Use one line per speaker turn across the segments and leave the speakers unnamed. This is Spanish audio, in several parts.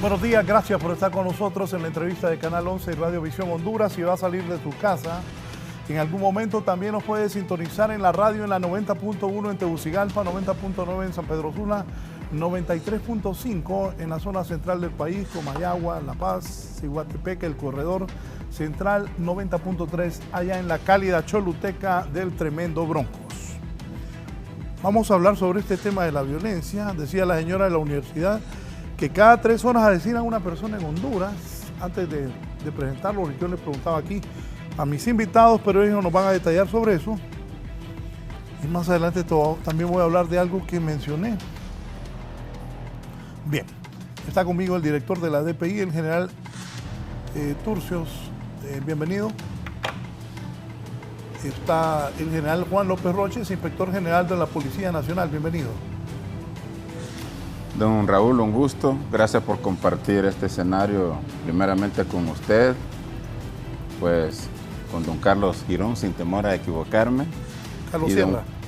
Buenos días, gracias por estar con nosotros en la entrevista de Canal 11 y Radio Visión Honduras. Si va a salir de tu casa, en algún momento también nos puedes sintonizar en la radio en la 90.1 en Tegucigalpa, 90.9 en San Pedro Sula, 93.5 en la zona central del país, Comayagua, La Paz, Ciguatepeque, El Corredor Central, 90.3 allá en la cálida Choluteca del Tremendo Broncos. Vamos a hablar sobre este tema de la violencia. Decía la señora de la universidad que cada 3 horas asesinan a una persona en Honduras. Antes de presentarlo, yo les preguntaba aquí a mis invitados, pero ellos nos van a detallar sobre eso. Y más adelante también voy a hablar de algo que mencioné. Bien, está conmigo el director de la DPI, el general Turcios, bienvenido. Está el general Juan López Roches, inspector general de la Policía Nacional, bienvenido.
Don Raúl, un gusto. Gracias por compartir este escenario, primeramente con usted, pues con don Carlos Girón, sin temor a equivocarme.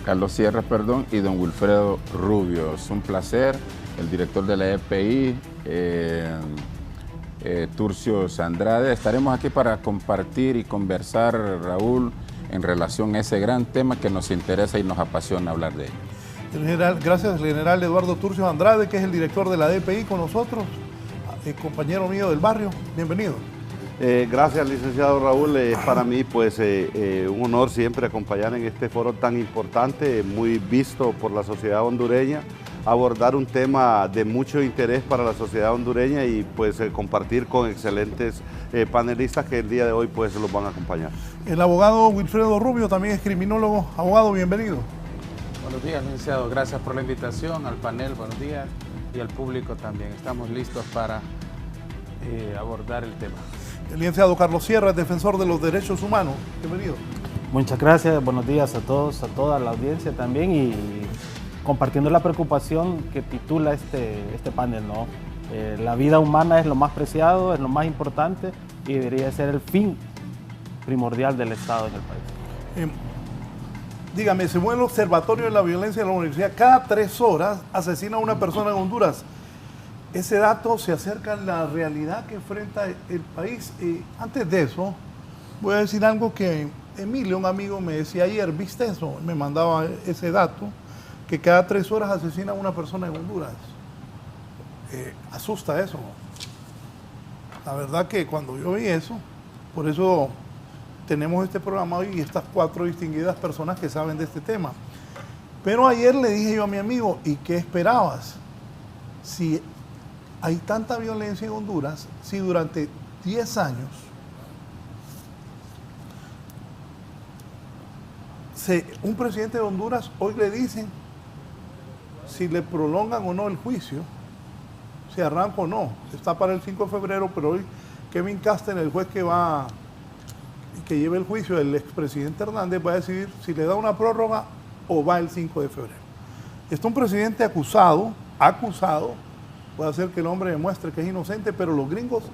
Carlos Sierra, perdón, y don Wilfredo Rubio. Es un placer, el director de la EPI, Turcios Andrade. Estaremos aquí para compartir y conversar, Raúl, en relación a ese gran tema que nos interesa y nos apasiona hablar de ello.
Gracias al general Eduardo Turcios Andrade, que es el director de la DPI con nosotros, compañero mío del barrio, bienvenido.
Gracias, licenciado Raúl. Para mí, pues, un honor siempre acompañar en este foro tan importante, muy visto por la sociedad hondureña, abordar un tema de mucho interés para la sociedad hondureña y pues compartir con excelentes panelistas que el día de hoy pues los van a acompañar.
El abogado Wilfredo Rubio también es criminólogo. Abogado, bienvenido.
Buenos días, licenciado. Gracias por la invitación al panel. Buenos días y al público también. Estamos listos para abordar el tema.
El licenciado Carlos Sierra, defensor de los derechos humanos. Bienvenido.
Muchas gracias. Buenos días a todos, a toda la audiencia también y compartiendo la preocupación que titula este panel, ¿no? La vida humana es lo más preciado, es lo más importante y debería ser el fin primordial del Estado en el país.
Dígame, según el Observatorio de la Violencia de la Universidad, cada 3 horas asesina a una persona en Honduras. Ese dato se acerca a la realidad que enfrenta el país. Antes de eso, voy a decir algo que Emilio, un amigo, me decía ayer, ¿viste eso? Me mandaba ese dato, que cada 3 horas asesina a una persona en Honduras. Asusta eso. La verdad que cuando yo vi eso, por eso tenemos este programa hoy y estas 4 distinguidas personas que saben de este tema. Pero ayer le dije yo a mi amigo, ¿y qué esperabas? Si hay tanta violencia en Honduras, si durante 10 años un presidente de Honduras, hoy le dicen si le prolongan o no el juicio, si arranca o no. Está para el 5 de febrero, pero hoy Kevin Casten, el juez que lleve el juicio del expresidente Hernández, va a decidir si le da una prórroga o va el 5 de febrero. Está un presidente acusado, puede hacer que el hombre demuestre que es inocente, pero los gringos,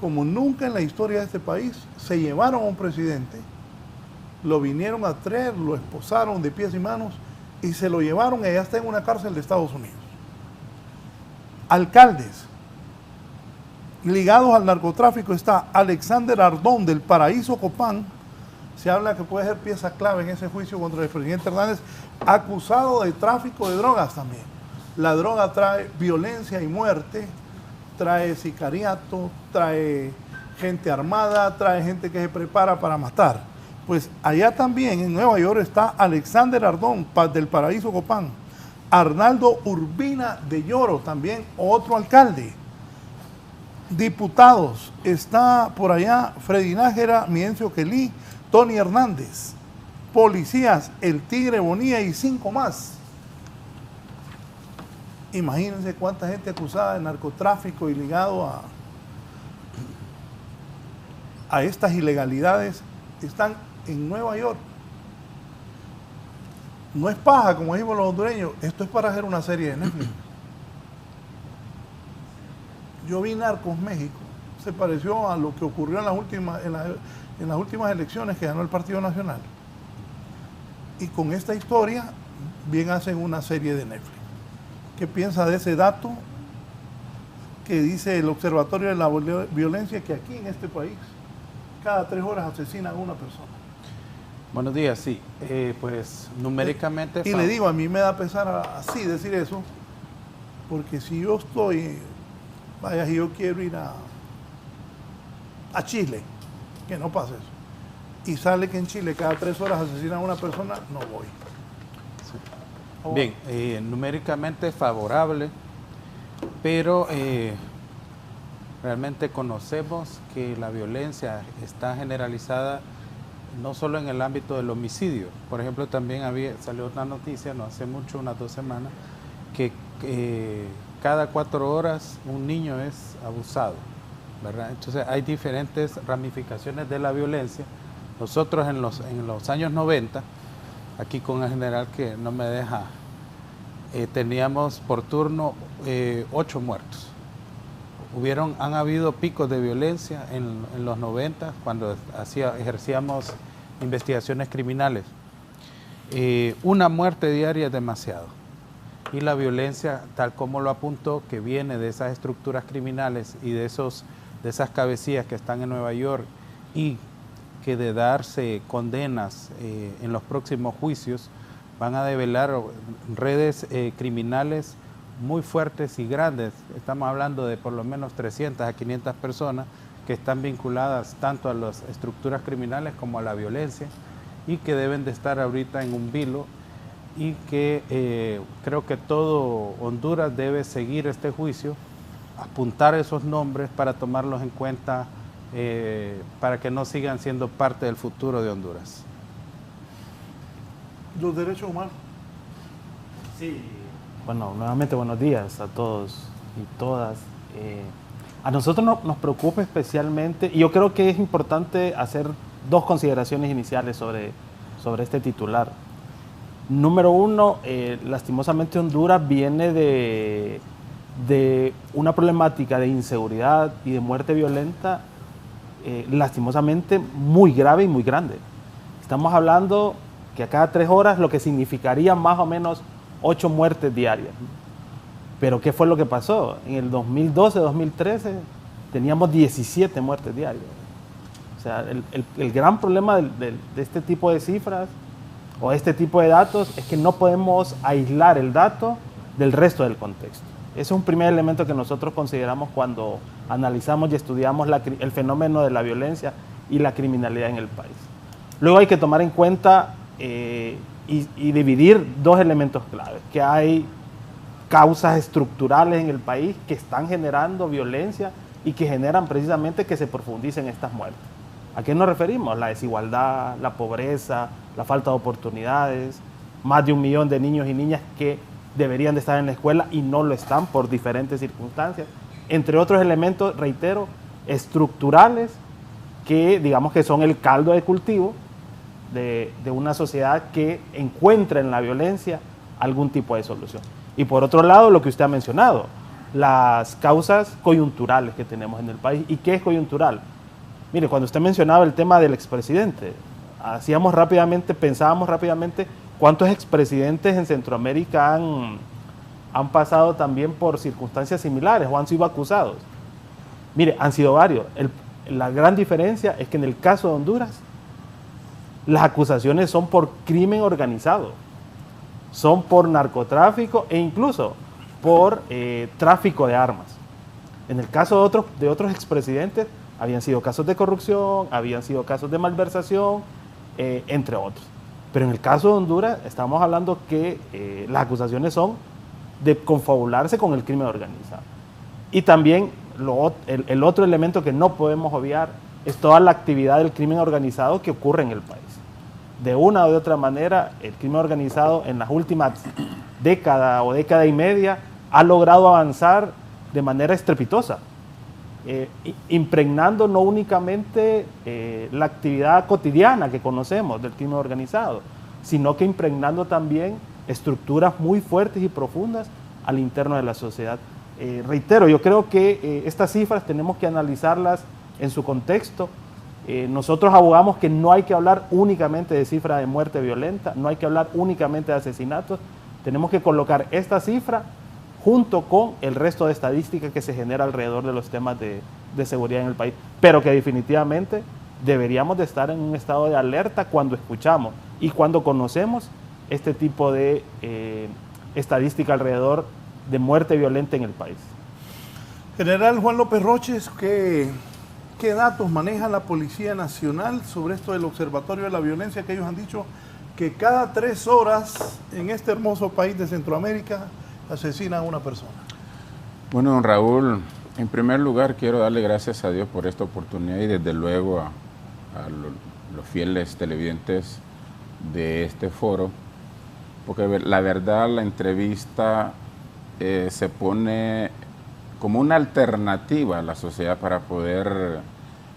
como nunca en la historia de este país, se llevaron a un presidente, lo vinieron a traer, lo esposaron de pies y manos y se lo llevaron y ya está en una cárcel de Estados Unidos. Alcaldes ligados al narcotráfico está Alexander Ardón del Paraíso Copán. Se habla que puede ser pieza clave en ese juicio contra el presidente Hernández, acusado de tráfico de drogas también. La droga trae violencia y muerte, trae sicariato, trae gente armada, trae gente que se prepara para matar. Pues allá también en Nueva York está Alexander Ardón del Paraíso Copán, Arnaldo Urbina de Lloro, también otro alcalde. Diputados, está por allá Freddy Nájera, Miencio Kelly, Tony Hernández. Policías, el Tigre Bonilla y 5 más. Imagínense cuánta gente acusada de narcotráfico y ligado a estas ilegalidades están en Nueva York. No es paja, como decimos los hondureños, esto es para hacer una serie de Netflix. Yo vi Narcos México, se pareció a lo que ocurrió en las últimas elecciones que ganó el Partido Nacional. Y con esta historia, bien hacen una serie de Netflix. ¿Qué piensa de ese dato? que dice el Observatorio de la Violencia que aquí en este país cada 3 horas asesinan a una persona.
Buenos días, sí. Pues numéricamente...
Y le digo, a mí me da pesar así decir eso, porque si yo estoy, vaya, si yo quiero ir a Chile, que no pase eso, y sale que en Chile cada 3 horas asesinan a una persona, no voy.
Sí. Bien, numéricamente favorable, pero realmente conocemos que la violencia está generalizada no solo en el ámbito del homicidio. Por ejemplo, también salió una noticia, no hace mucho, unas 2 semanas, que cada 4 horas un niño es abusado, ¿verdad? Entonces hay diferentes ramificaciones de la violencia. Nosotros en los años 90, aquí con el general que no me deja, teníamos por turno 8 muertos. Han habido picos de violencia en los 90 cuando ejercíamos investigaciones criminales. Una muerte diaria es demasiado. Y la violencia, tal como lo apuntó, que viene de esas estructuras criminales y de esas cabecillas que están en Nueva York y que de darse condenas en los próximos juicios van a develar redes criminales muy fuertes y grandes. Estamos hablando de por lo menos 300 a 500 personas que están vinculadas tanto a las estructuras criminales como a la violencia y que deben de estar ahorita en un vilo, y que creo que todo Honduras debe seguir este juicio, apuntar esos nombres para tomarlos en cuenta para que no sigan siendo parte del futuro de Honduras.
Los derechos humanos.
Sí. Bueno, nuevamente buenos días a todos y todas. A nosotros nos preocupa especialmente, y yo creo que es importante hacer 2 consideraciones iniciales sobre este titular. Número 1, lastimosamente Honduras viene de una problemática de inseguridad y de muerte violenta lastimosamente muy grave y muy grande. Estamos hablando que a cada 3 horas, lo que significaría más o menos 8 muertes diarias. Pero ¿qué fue lo que pasó? En el 2012-2013 teníamos 17 muertes diarias. O sea, el gran problema de este tipo de cifras o este tipo de datos es que no podemos aislar el dato del resto del contexto. Ese es un primer elemento que nosotros consideramos cuando analizamos y estudiamos el fenómeno de la violencia y la criminalidad en el país. Luego hay que tomar en cuenta y dividir 2 elementos claves, que hay causas estructurales en el país que están generando violencia y que generan precisamente que se profundicen estas muertes. ¿A qué nos referimos? La desigualdad, la pobreza, la falta de oportunidades, más de 1 millón de niños y niñas que deberían de estar en la escuela y no lo están por diferentes circunstancias, entre otros elementos, reitero, estructurales que digamos que son el caldo de cultivo de una sociedad que encuentra en la violencia algún tipo de solución. Y por otro lado, lo que usted ha mencionado, las causas coyunturales que tenemos en el país. ¿Y qué es coyuntural? Mire, cuando usted mencionaba el tema del expresidente, pensábamos rápidamente cuántos expresidentes en Centroamérica han pasado también por circunstancias similares o han sido acusados. Mire, han sido varios. La gran diferencia es que en el caso de Honduras, las acusaciones son por crimen organizado, son por narcotráfico e incluso por tráfico de armas. En el caso de otros expresidentes, habían sido casos de corrupción, habían sido casos de malversación, entre otros. Pero en el caso de Honduras, estamos hablando que las acusaciones son de confabularse con el crimen organizado. Y también el otro elemento que no podemos obviar es toda la actividad del crimen organizado que ocurre en el país. De una o de otra manera, el crimen organizado en las últimas décadas o década y media ha logrado avanzar de manera estrepitosa, impregnando no únicamente la actividad cotidiana que conocemos del crimen organizado, sino que impregnando también estructuras muy fuertes y profundas al interno de la sociedad. Reitero, yo creo que estas cifras tenemos que analizarlas en su contexto. Nosotros abogamos que no hay que hablar únicamente de cifras de muerte violenta, no hay que hablar únicamente de asesinatos, tenemos que colocar esta cifra junto con el resto de estadística que se genera alrededor de los temas de seguridad en el país, pero que definitivamente deberíamos de estar en un estado de alerta cuando escuchamos y cuando conocemos este tipo de estadística alrededor de muerte violenta en el país.
General Juan López Roches, ¿qué datos maneja la Policía Nacional sobre esto del Observatorio de la Violencia, que ellos han dicho que cada 3 horas en este hermoso país de Centroamérica asesinan a una persona?
Bueno, don Raúl, en primer lugar quiero darle gracias a Dios por esta oportunidad y desde luego a los fieles televidentes de este foro, porque la verdad la entrevista se pone como una alternativa a la sociedad para poder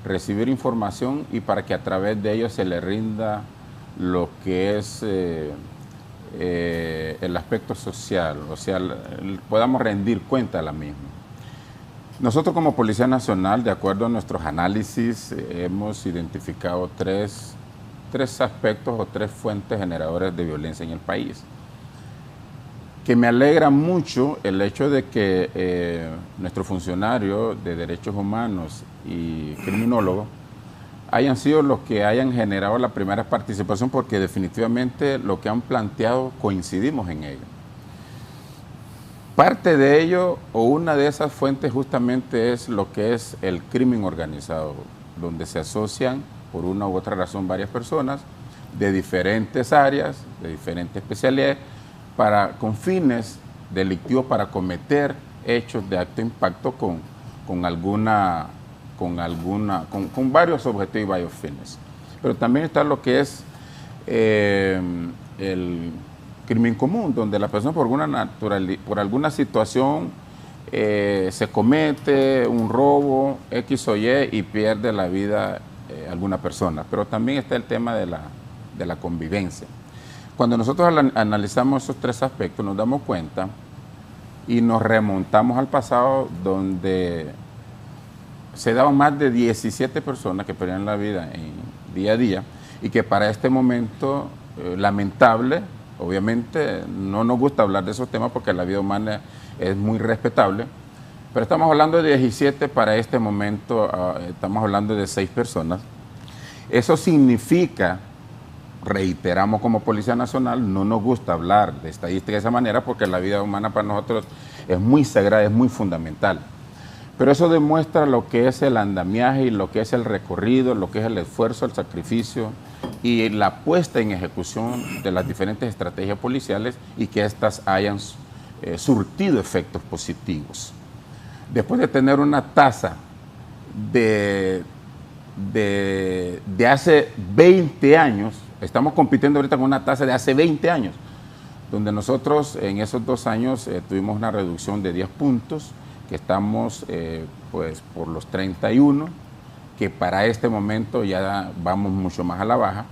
recibir información y para que a través de ello se le rinda lo que es el aspecto social, o sea, podamos rendir cuenta de la misma. Nosotros como Policía Nacional, de acuerdo a nuestros análisis, hemos identificado tres aspectos o 3 fuentes generadoras de violencia en el país. Que me alegra mucho el hecho de que nuestro funcionario de derechos humanos y criminólogo hayan sido los que hayan generado la primera participación, porque definitivamente lo que han planteado coincidimos en ello. Parte de ello, o una de esas fuentes justamente es lo que es el crimen organizado, donde se asocian por una u otra razón varias personas de diferentes áreas, de diferentes especialidades, con fines delictivos, para cometer hechos de alto impacto con varios objetivos y varios fines. Pero también está lo que es el crimen común, donde la persona por alguna situación se comete un robo X o Y y pierde la vida alguna persona. Pero también está el tema de la convivencia. Cuando nosotros analizamos esos 3 aspectos, nos damos cuenta y nos remontamos al pasado, donde se daban más de 17 personas que perdían la vida día a día, y que para este momento, lamentable, obviamente no nos gusta hablar de esos temas porque la vida humana es muy respetable, pero estamos hablando de 17 para este momento, estamos hablando de 6 personas. Eso significa, reiteramos como Policía Nacional, no nos gusta hablar de estadística de esa manera porque la vida humana para nosotros es muy sagrada, es muy fundamental. Pero eso demuestra lo que es el andamiaje y lo que es el recorrido, lo que es el esfuerzo, el sacrificio y la puesta en ejecución de las diferentes estrategias policiales, y que éstas hayan surtido efectos positivos. Después de tener una tasa de hace 20 años, estamos compitiendo ahorita con una tasa de hace 20 años, donde nosotros en esos 2 años tuvimos una reducción de 10 puntos, que estamos pues por los 31, que para este momento ya vamos mucho más a la baja.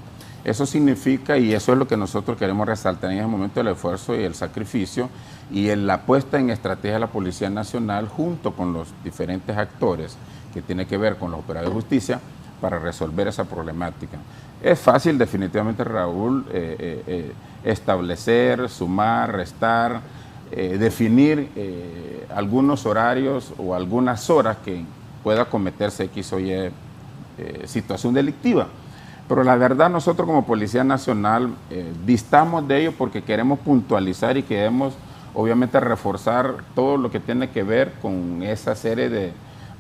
Eso significa, y eso es lo que nosotros queremos resaltar en ese momento, el esfuerzo y el sacrificio y la puesta en estrategia de la Policía Nacional junto con los diferentes actores que tiene que ver con los operadores de justicia para resolver esa problemática. Es fácil definitivamente, Raúl, establecer, sumar, restar, definir algunos horarios o algunas horas que pueda cometerse X o Y situación delictiva. Pero la verdad, nosotros como Policía Nacional distamos de ello porque queremos puntualizar y queremos obviamente reforzar todo lo que tiene que ver con esa serie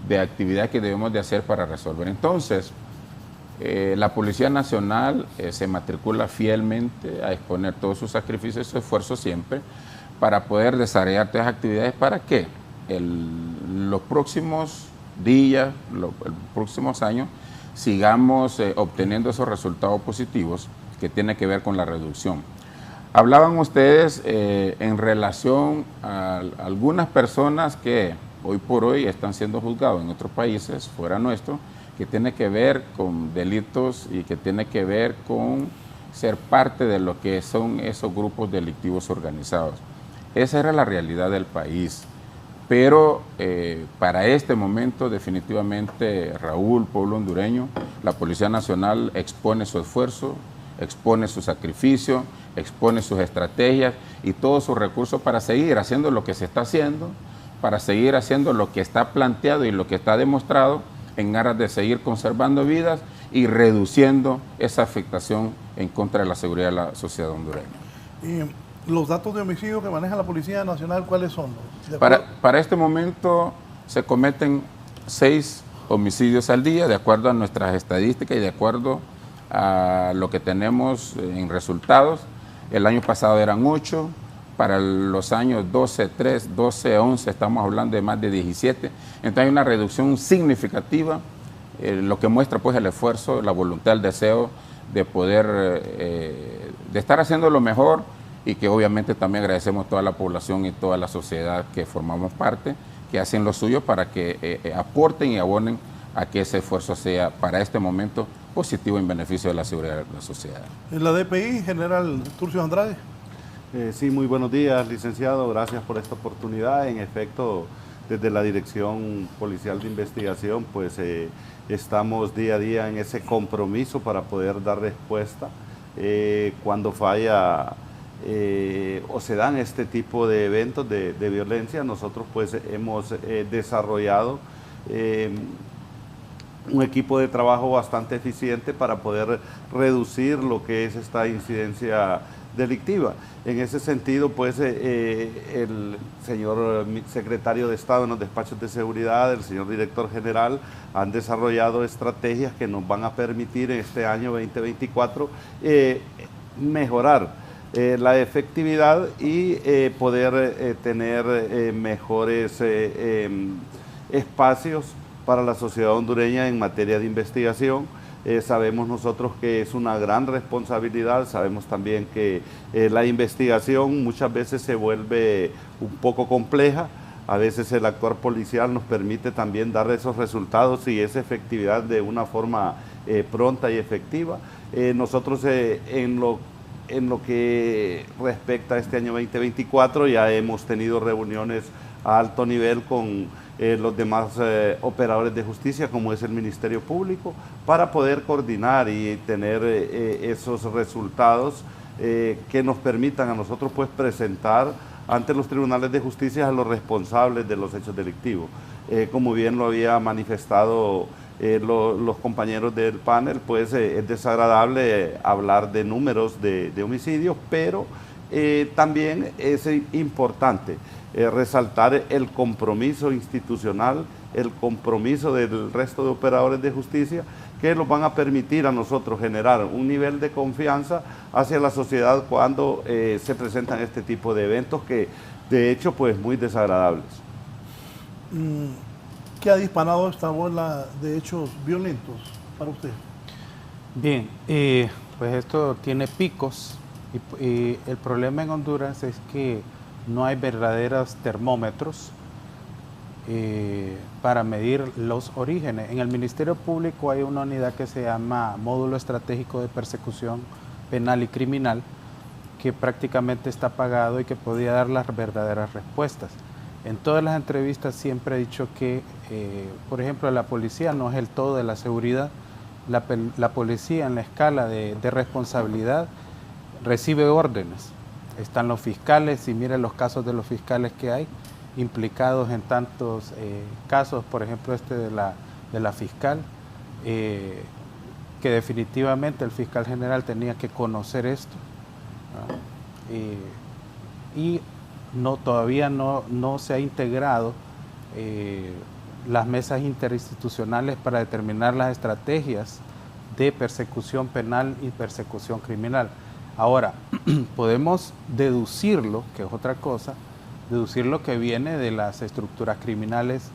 de actividades que debemos de hacer para resolver. Entonces, la Policía Nacional se matricula fielmente a exponer todos sus sacrificios y su esfuerzo siempre para poder desarrollar estas actividades para que los próximos días, los próximos años, sigamos obteniendo esos resultados positivos que tienen que ver con la reducción. Hablaban ustedes en relación a algunas personas que hoy por hoy están siendo juzgados en otros países, fuera nuestro, que tiene que ver con delitos y que tiene que ver con ser parte de lo que son esos grupos delictivos organizados. Esa era la realidad del país. Pero para este momento, definitivamente, Raúl, pueblo hondureño, la Policía Nacional expone su esfuerzo expone su sacrificio, expone sus estrategias y todos sus recursos para seguir haciendo lo que se está haciendo, para seguir haciendo lo que está planteado y lo que está demostrado en aras de seguir conservando vidas y reduciendo esa afectación en contra de la seguridad de la sociedad hondureña.
Y los datos de homicidio que maneja la Policía Nacional, ¿cuáles son?
Para este momento se cometen 6 homicidios al día, de acuerdo a nuestras estadísticas y de acuerdo a lo que tenemos en resultados. El año pasado eran 8, para los años 12, 3, 12, 11 estamos hablando de más de 17. Entonces hay una reducción significativa, lo que muestra pues el esfuerzo, la voluntad, el deseo de poder, de estar haciendo lo mejor, y que obviamente también agradecemos a toda la población y toda la sociedad que formamos parte, que hacen lo suyo para que aporten y abonen a que ese esfuerzo sea para este momento positivo en beneficio de la seguridad de la sociedad.
En la DPI, General Turcio Andrade.
Sí, muy buenos días, licenciado. Gracias por esta oportunidad. En efecto, desde la Dirección Policial de Investigación, pues estamos día a día en ese compromiso para poder dar respuesta cuando falla o se dan este tipo de eventos de violencia. Nosotros pues hemos desarrollado un equipo de trabajo bastante eficiente para poder reducir lo que es esta incidencia delictiva. En ese sentido, pues el señor secretario de Estado en los despachos de seguridad, el señor director general, han desarrollado estrategias que nos van a permitir en este año 2024 mejorar la efectividad y poder tener mejores espacios para la sociedad hondureña en materia de investigación. Sabemos nosotros que es una gran responsabilidad, sabemos también que la investigación muchas veces se vuelve un poco compleja, a veces el actuar policial nos permite también dar esos resultados y esa efectividad de una forma pronta y efectiva. Nosotros en lo que respecta a este año 2024 ya hemos tenido reuniones a alto nivel con los demás operadores de justicia, como es el Ministerio Público, para poder coordinar y tener esos resultados que nos permitan a nosotros pues presentar ante los tribunales de justicia a los responsables de los hechos delictivos. Como bien lo había manifestado los compañeros del panel, pues es desagradable hablar de números de homicidios, pero también es importante resaltar el compromiso institucional, el compromiso del resto de operadores de justicia que nos van a permitir a nosotros generar un nivel de confianza hacia la sociedad cuando se presentan este tipo de eventos que de hecho pues muy desagradables.
¿Qué ha disparado esta ola de hechos violentos para usted?
Bien, pues esto tiene picos y el problema en Honduras es que no hay verdaderos termómetros para medir los orígenes. En el Ministerio Público hay una unidad que se llama Módulo Estratégico de Persecución Penal y Criminal, que prácticamente está pagado y que podía dar las verdaderas respuestas. En todas las entrevistas siempre he dicho que, por ejemplo, la policía no es el todo de la seguridad. La policía en la escala de responsabilidad recibe órdenes. Están los fiscales y miren los casos de los fiscales que hay implicados en tantos casos, por ejemplo este de la fiscal, que definitivamente el fiscal general tenía que conocer esto, y todavía no se ha integrado las mesas interinstitucionales para determinar las estrategias de persecución penal y persecución criminal. Ahora, podemos deducirlo, que es otra cosa, deducir lo que viene de las estructuras criminales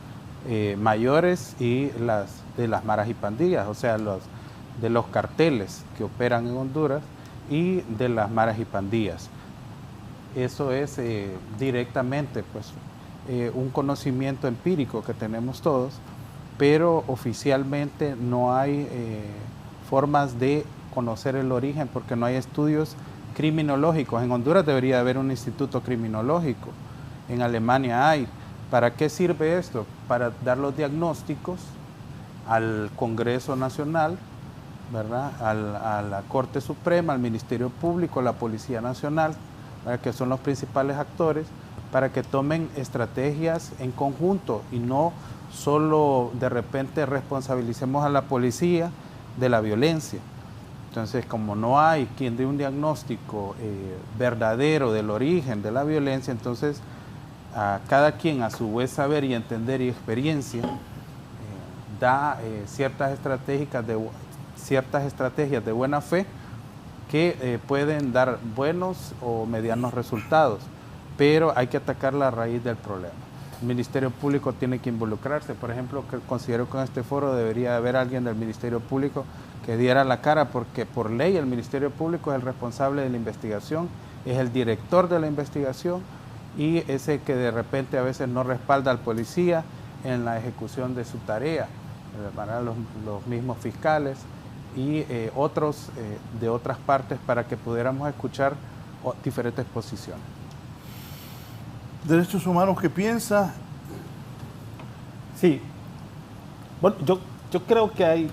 mayores y de las maras y pandillas, o sea, de los carteles que operan en Honduras y de las maras y pandillas. Eso es directamente pues, un conocimiento empírico que tenemos todos, pero oficialmente no hay formas de conocer el origen porque no hay estudios criminológicos. En Honduras debería haber un instituto criminológico, en Alemania hay. ¿Para qué sirve esto? Para dar los diagnósticos al Congreso Nacional ¿verdad?, a la Corte Suprema, al Ministerio Público, a la Policía Nacional, ¿verdad?, que son los principales actores, para que tomen estrategias en conjunto y no solo de repente responsabilicemos a la policía de la violencia. Entonces, como no hay quien dé un diagnóstico verdadero del origen de la violencia, entonces a cada quien a su vez saber y entender y experiencia da ciertas estrategias de buena fe que pueden dar buenos o medianos resultados, pero hay que atacar la raíz del problema. El Ministerio Público tiene que involucrarse. Por ejemplo, que considero que en este foro debería haber alguien del Ministerio Público que diera la cara, porque por ley el Ministerio Público es el responsable de la investigación, es el director de la investigación y ese que de repente a veces no respalda al policía en la ejecución de su tarea, para los mismos fiscales y otros de otras partes, para que pudiéramos escuchar diferentes posiciones.
Derechos humanos, ¿qué piensa?
Sí, bueno, yo creo que hay,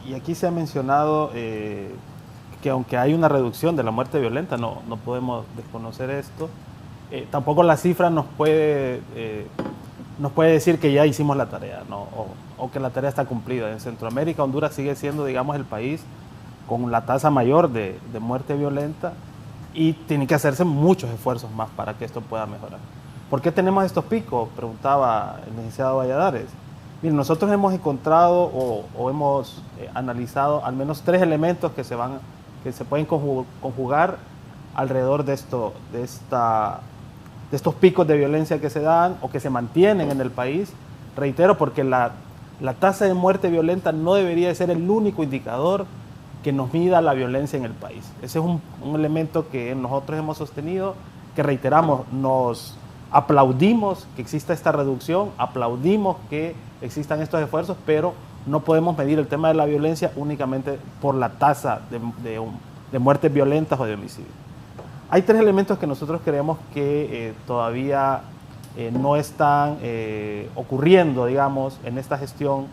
y aquí se ha mencionado que aunque hay una reducción de la muerte violenta, no podemos desconocer esto, tampoco la cifra nos puede decir que ya hicimos la tarea, ¿no? o que la tarea está cumplida. En Centroamérica, Honduras sigue siendo, digamos, el país con la tasa mayor de muerte violenta, y tienen que hacerse muchos esfuerzos más para que esto pueda mejorar. ¿Por qué tenemos estos picos?, preguntaba el licenciado Valladares. Miren, nosotros hemos encontrado o hemos analizado al menos 3 elementos que se pueden conjugar alrededor de estos picos de violencia que se dan o que se mantienen en el país. Reitero, porque la tasa de muerte violenta no debería de ser el único indicador que nos mida la violencia en el país. Ese es un elemento que nosotros hemos sostenido, que reiteramos, nos aplaudimos que exista esta reducción, aplaudimos que existan estos esfuerzos, pero no podemos medir el tema de la violencia únicamente por la tasa de muertes violentas o de homicidios. Hay 3 elementos que nosotros creemos que todavía no están ocurriendo, digamos, en esta gestión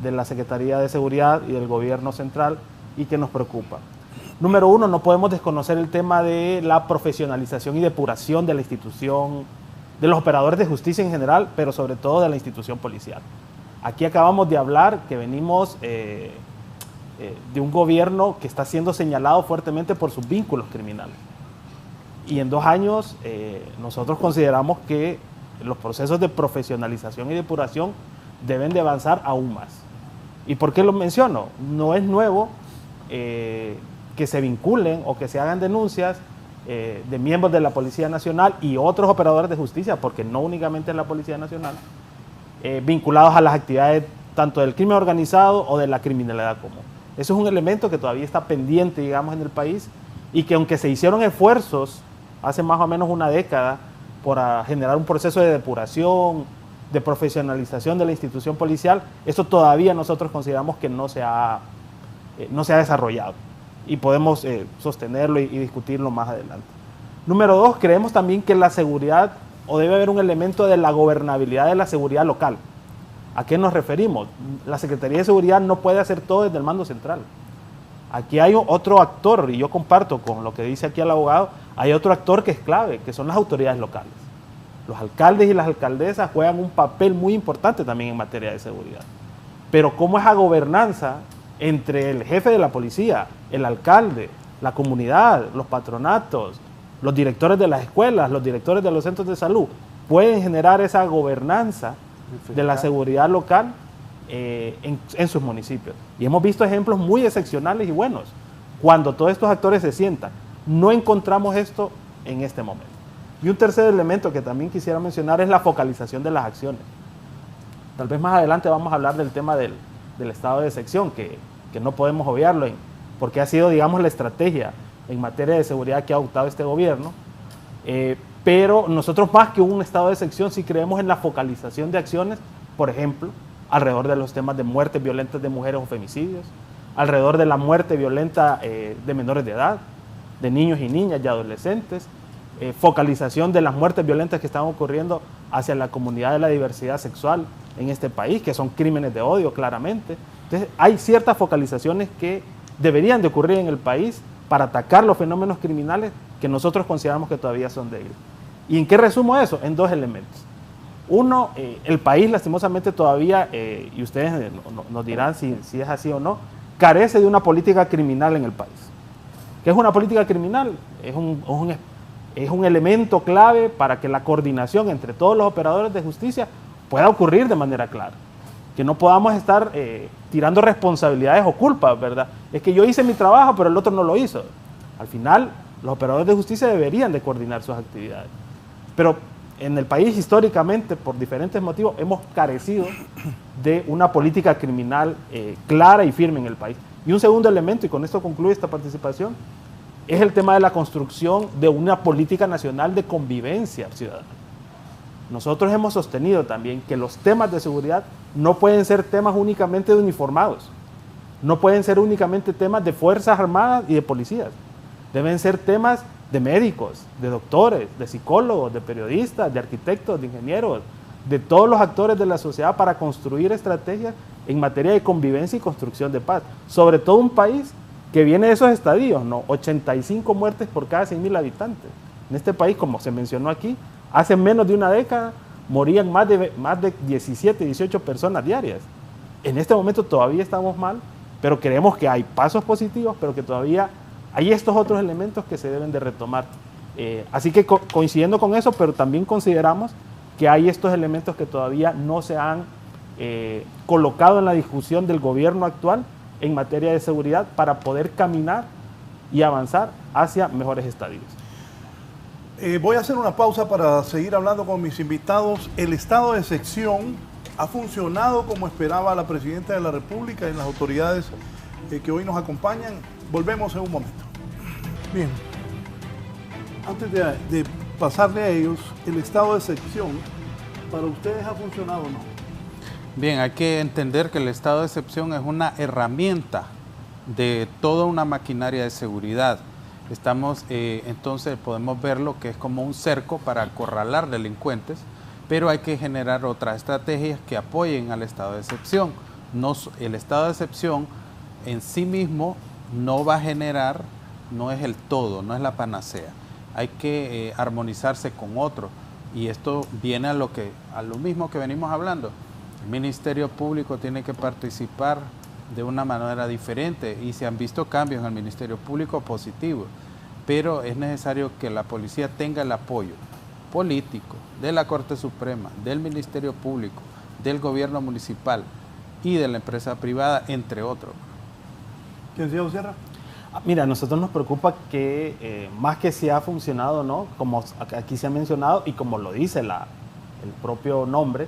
de la Secretaría de Seguridad y del Gobierno Central, y que nos preocupa. Número 1, no podemos desconocer el tema de la profesionalización y depuración de la institución, de los operadores de justicia en general, pero sobre todo de la institución policial. Aquí acabamos de hablar que venimos de un gobierno que está siendo señalado fuertemente por sus vínculos criminales. Y en 2 años nosotros consideramos que los procesos de profesionalización y depuración deben de avanzar aún más. ¿Y por qué lo menciono? No es nuevo que se vinculen o que se hagan denuncias de miembros de la Policía Nacional y otros operadores de justicia, porque no únicamente es la Policía Nacional, vinculados a las actividades tanto del crimen organizado o de la criminalidad común. Eso es un elemento que todavía está pendiente, digamos, en el país, y que aunque se hicieron esfuerzos hace más o menos una década por generar un proceso de depuración, de profesionalización de la institución policial, eso todavía nosotros consideramos que no se ha desarrollado, y podemos sostenerlo y discutirlo más adelante. Número 2, creemos también que la seguridad, o debe haber un elemento de la gobernabilidad de la seguridad local. ¿A qué nos referimos? La Secretaría de Seguridad no puede hacer todo desde el mando central. Aquí hay otro actor, y yo comparto con lo que dice aquí el abogado, hay otro actor que es clave, que son las autoridades locales. Los alcaldes y las alcaldesas juegan un papel muy importante también en materia de seguridad. Pero ¿cómo es la gobernanza entre el jefe de la policía, el alcalde, la comunidad, los patronatos, los directores de las escuelas, los directores de los centros de salud, pueden generar esa gobernanza de la seguridad local en sus municipios? Y hemos visto ejemplos muy excepcionales y buenos cuando todos estos actores se sientan. No encontramos esto en este momento. Y un tercer elemento que también quisiera mencionar es la focalización de las acciones. Tal vez más adelante vamos a hablar del tema del estado de excepción, que no podemos obviarlo, porque ha sido, digamos, la estrategia en materia de seguridad que ha adoptado este gobierno. Pero nosotros, más que un estado de excepción, sí creemos en la focalización de acciones, por ejemplo, alrededor de los temas de muertes violentas de mujeres o femicidios, alrededor de la muerte violenta de menores de edad, de niños y niñas y adolescentes, focalización de las muertes violentas que están ocurriendo hacia la comunidad de la diversidad sexual en este país, que son crímenes de odio claramente. Entonces hay ciertas focalizaciones que deberían de ocurrir en el país para atacar los fenómenos criminales que nosotros consideramos que todavía son débiles. ¿Y en qué resumo eso? En dos elementos. Uno, el país lastimosamente todavía, y ustedes nos dirán si es así o no, carece de una política criminal en el país. ¿Qué es una política criminal? Es un elemento clave para que la coordinación entre todos los operadores de justicia pueda ocurrir de manera clara. Que no podamos estar tirando responsabilidades o culpas, ¿verdad? Es que yo hice mi trabajo, pero el otro no lo hizo. Al final, los operadores de justicia deberían de coordinar sus actividades. Pero en el país, históricamente, por diferentes motivos, hemos carecido de una política criminal clara y firme en el país. Y un segundo elemento, y con esto concluye esta participación, es el tema de la construcción de una política nacional de convivencia ciudadana. Nosotros hemos sostenido también que los temas de seguridad no pueden ser temas únicamente de uniformados, no pueden ser únicamente temas de Fuerzas Armadas y de policías, deben ser temas de médicos, de doctores, de psicólogos, de periodistas, de arquitectos, de ingenieros, de todos los actores de la sociedad para construir estrategias en materia de convivencia y construcción de paz. Sobre todo un país que viene de esos estadios, ¿no? 85 muertes por cada 100.000 habitantes. En este país, como se mencionó aquí, hace menos de una década morían más de 17, 18 personas diarias. En este momento todavía estamos mal, pero creemos que hay pasos positivos, pero que todavía hay estos otros elementos que se deben de retomar. Así que coincidiendo con eso, pero también consideramos que hay estos elementos que todavía no se han colocado en la discusión del gobierno actual en materia de seguridad para poder caminar y avanzar hacia mejores estadios.
Voy a hacer una pausa para seguir hablando con mis invitados. El estado de excepción ha funcionado como esperaba la Presidenta de la República y las autoridades que hoy nos acompañan. Volvemos en un momento. Bien, antes de pasarle a ellos, el estado de excepción, ¿para ustedes ha funcionado o no?
Bien, hay que entender que el estado de excepción es una herramienta de toda una maquinaria de seguridad. Entonces podemos verlo que es como un cerco para acorralar delincuentes, pero hay que generar otras estrategias que apoyen al estado de excepción. El estado de excepción en sí mismo no va a generar, no es el todo, no es la panacea. Hay que armonizarse con otro, y esto viene a lo mismo que venimos hablando. El Ministerio Público tiene que participar de una manera diferente, y se han visto cambios en el Ministerio Público positivos, pero es necesario que la policía tenga el apoyo político de la Corte Suprema, del Ministerio Público, del gobierno municipal y de la empresa privada, entre otros.
¿Quién se cierra?
Mira, a nosotros nos preocupa que más que si ha funcionado o no, como aquí se ha mencionado y como lo dice el propio nombre,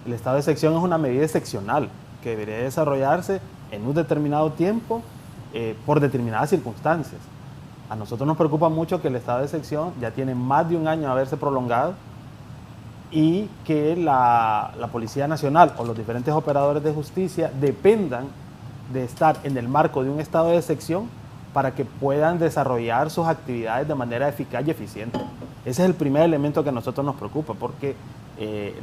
el estado de excepción es una medida excepcional que debería desarrollarse en un determinado tiempo por determinadas circunstancias. A nosotros nos preocupa mucho que el estado de excepción ya tiene más de un año de haberse prolongado y que la Policía Nacional o los diferentes operadores de justicia dependan de estar en el marco de un estado de excepción para que puedan desarrollar sus actividades de manera eficaz y eficiente. Ese es el primer elemento que a nosotros nos preocupa, porque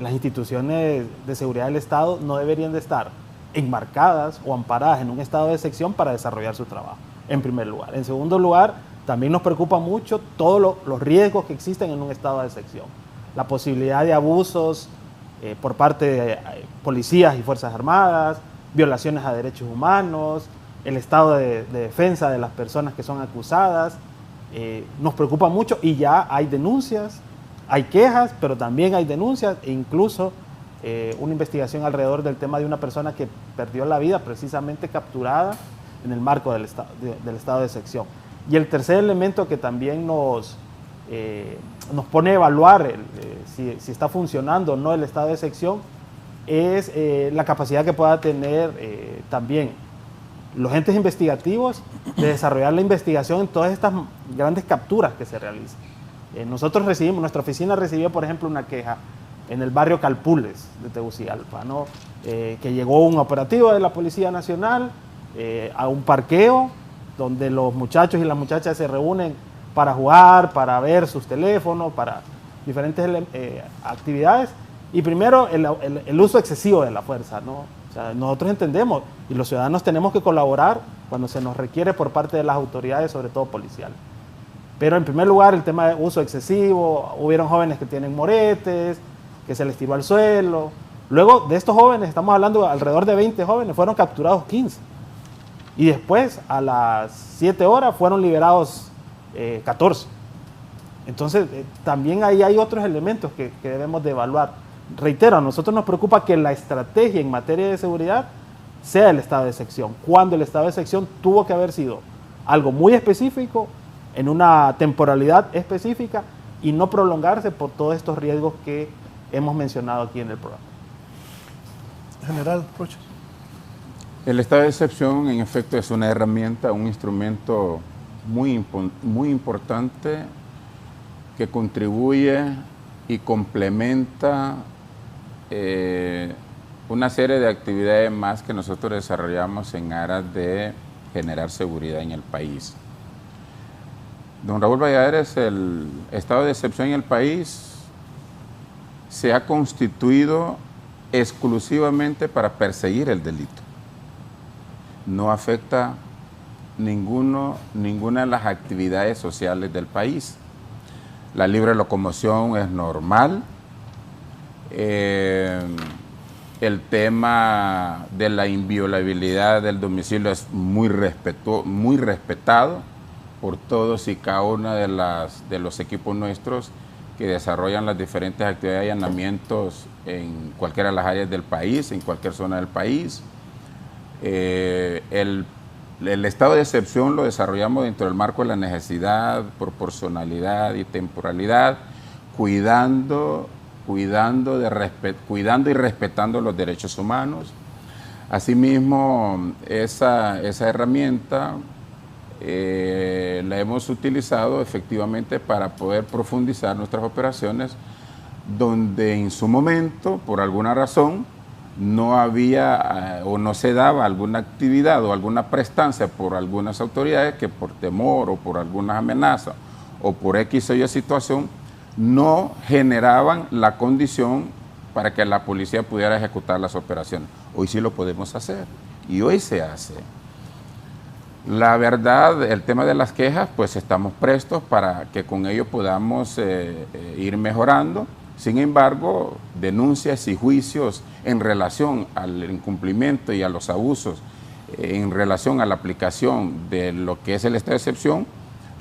las instituciones de seguridad del Estado no deberían de estar enmarcadas o amparadas en un estado de excepción para desarrollar su trabajo, en primer lugar. En segundo lugar, también nos preocupa mucho todos los riesgos que existen en un estado de excepción. La posibilidad de abusos por parte de policías y Fuerzas Armadas, violaciones a derechos humanos, el estado de defensa de las personas que son acusadas. Nos preocupa mucho y ya hay denuncias, hay quejas, pero también hay denuncias e incluso una investigación alrededor del tema de una persona que perdió la vida precisamente capturada en el marco del estado de excepción. Y el tercer elemento que también nos pone a evaluar si está funcionando o no el estado de excepción es la capacidad que pueda tener también los entes investigativos de desarrollar la investigación en todas estas grandes capturas que se realizan. Nuestra oficina recibió, por ejemplo, una queja en el barrio Calpules de Tegucigalpa, ¿no? Que llegó un operativo de la Policía Nacional a un parqueo donde los muchachos y las muchachas se reúnen para jugar, para ver sus teléfonos, para diferentes actividades, Y primero, el uso excesivo de la fuerza, ¿no? O sea, nosotros entendemos y los ciudadanos tenemos que colaborar cuando se nos requiere por parte de las autoridades, sobre todo policiales. Pero en primer lugar, el tema de uso excesivo, hubieron jóvenes que tienen moretes, que se les tiró al suelo. Luego de estos jóvenes, estamos hablando de alrededor de 20 jóvenes, fueron capturados 15. Y después, a las 7 horas, fueron liberados 14. Entonces, también ahí hay otros elementos que debemos de evaluar. Reitero, a nosotros nos preocupa que la estrategia en materia de seguridad sea el estado de excepción, cuando el estado de excepción tuvo que haber sido algo muy específico, en una temporalidad específica, y no prolongarse por todos estos riesgos que hemos mencionado aquí en el programa.
General Rocha.
El estado de excepción, en efecto, es una herramienta, un instrumento muy importante que contribuye y complementa una serie de actividades más que nosotros desarrollamos en aras de generar seguridad en el país. Don Raúl Valladares, el estado de excepción en el país se ha constituido exclusivamente para perseguir el delito. No afecta ninguna de las actividades sociales del país. La libre locomoción es normal. El tema de la inviolabilidad del domicilio es muy respetado por todos y cada uno de los equipos nuestros que desarrollan las diferentes actividades de allanamientos en cualquiera de las áreas del país, en cualquier zona del país. El estado de excepción lo desarrollamos dentro del marco de la necesidad, proporcionalidad y temporalidad, cuidando y respetando los derechos humanos. Asimismo, esa herramienta la hemos utilizado efectivamente para poder profundizar nuestras operaciones, donde en su momento, por alguna razón, no había o no se daba alguna actividad o alguna prestancia por algunas autoridades que por temor o por algunas amenazas o por X o Y situación no generaban la condición para que la policía pudiera ejecutar las operaciones. Hoy sí lo podemos hacer y hoy se hace. La verdad, el tema de las quejas, pues estamos prestos para que con ello podamos ir mejorando. Sin embargo, denuncias y juicios en relación al incumplimiento y a los abusos, en relación a la aplicación de lo que es el estado de excepción,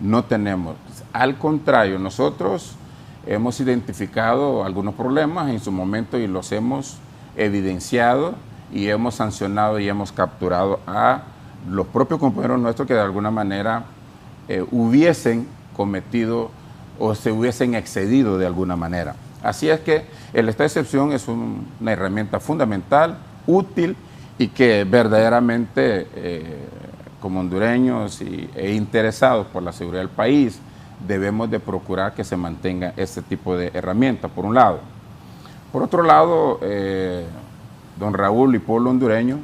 no tenemos. Al contrario, nosotros hemos identificado algunos problemas en su momento y los hemos evidenciado y hemos sancionado y hemos capturado a los propios compañeros nuestros que de alguna manera hubiesen cometido o se hubiesen excedido de alguna manera. Así es que el estado de excepción es una herramienta fundamental, útil y que verdaderamente como hondureños e interesados por la seguridad del país debemos de procurar que se mantenga este tipo de herramientas, por un lado. Por otro lado, don Raúl y pueblo hondureño,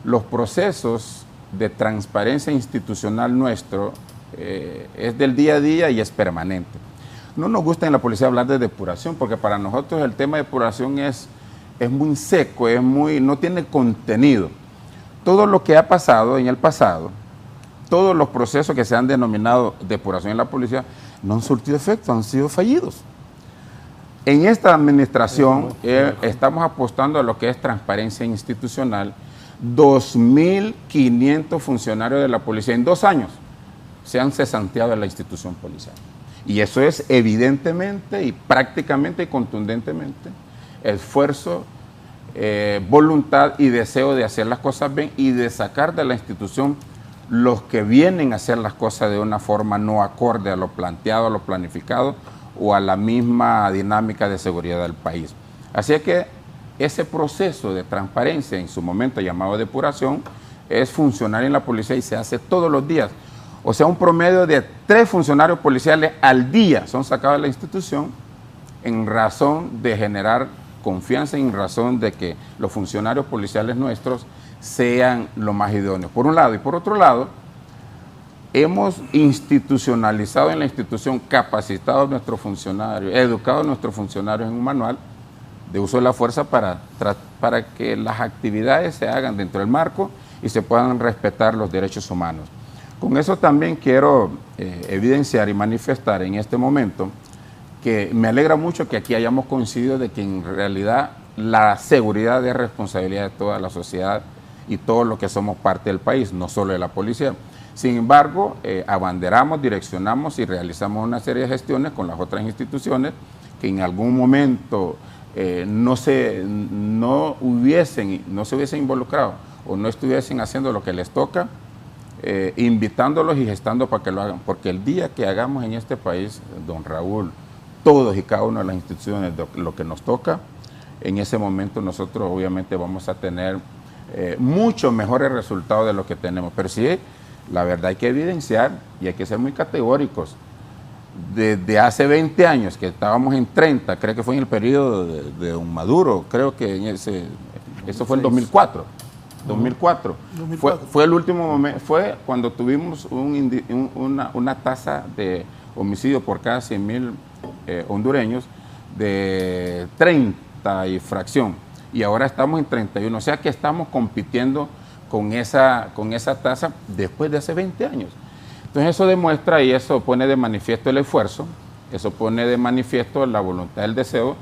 los procesos de transparencia institucional nuestro es del día a día y es permanente. No nos gusta en la policía hablar de depuración, porque para nosotros el tema de depuración es muy seco, no tiene contenido. Todo lo que ha pasado en el pasado, todos los procesos que se han denominado depuración en la policía, no han surtido efecto, han sido fallidos. En esta administración estamos apostando a lo que es transparencia institucional. 2.500 funcionarios de la policía en 2 años se han cesanteado en la institución policial. Y eso es evidentemente y prácticamente y contundentemente esfuerzo, voluntad y deseo de hacer las cosas bien y de sacar de la institución los que vienen a hacer las cosas de una forma no acorde a lo planteado, a lo planificado o a la misma dinámica de seguridad del país. Así es que ese proceso de transparencia, en su momento llamado depuración, es funcionar en la policía y se hace todos los días. O sea, un promedio de 3 funcionarios policiales al día son sacados de la institución en razón de generar confianza, en razón de que los funcionarios policiales nuestros sean lo más idóneos, por un lado. Y por otro lado, hemos institucionalizado en la institución, capacitado a nuestros funcionarios, educado a nuestros funcionarios en un manual de uso de la fuerza para que las actividades se hagan dentro del marco y se puedan respetar los derechos humanos. Con eso también quiero evidenciar y manifestar en este momento que me alegra mucho que aquí hayamos coincidido de que en realidad la seguridad es responsabilidad de toda la sociedad y todos los que somos parte del país, no solo de la policía. Sin embargo, abanderamos, direccionamos y realizamos una serie de gestiones con las otras instituciones que en algún momento no se hubiesen involucrado o no estuviesen haciendo lo que les toca, invitándolos y gestando para que lo hagan. Porque el día que hagamos en este país, don Raúl, todos y cada una de las instituciones lo que nos toca, en ese momento nosotros obviamente vamos a tener mucho mejores resultados de lo que tenemos. Pero sí, la verdad hay que evidenciar y hay que ser muy categóricos. Desde hace 20 años, que estábamos en 30, creo que fue en el periodo de don Maduro, creo que eso fue en 2004. 2004. Fue el último momento, fue cuando tuvimos una tasa de homicidio por cada 100.000 hondureños de 30 y fracción. Y ahora estamos en 31, o sea que estamos compitiendo con esa tasa después de hace 20 años. Entonces eso demuestra y eso pone de manifiesto el esfuerzo, eso pone de manifiesto la voluntad, el deseo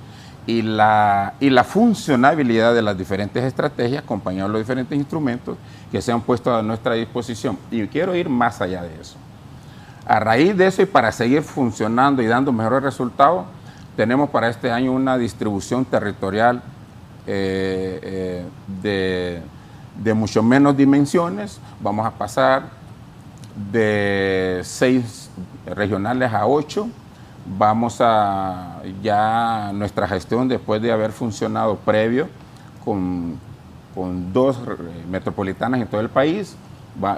y la funcionabilidad de las diferentes estrategias acompañadas de los diferentes instrumentos que se han puesto a nuestra disposición. Y quiero ir más allá de eso. A raíz de eso y para seguir funcionando y dando mejores resultados, tenemos para este año una distribución territorial de mucho menos dimensiones. Vamos a pasar de 6 regionales a 8. Vamos a ya nuestra gestión, después de haber funcionado previo con 2 metropolitanas en todo el país,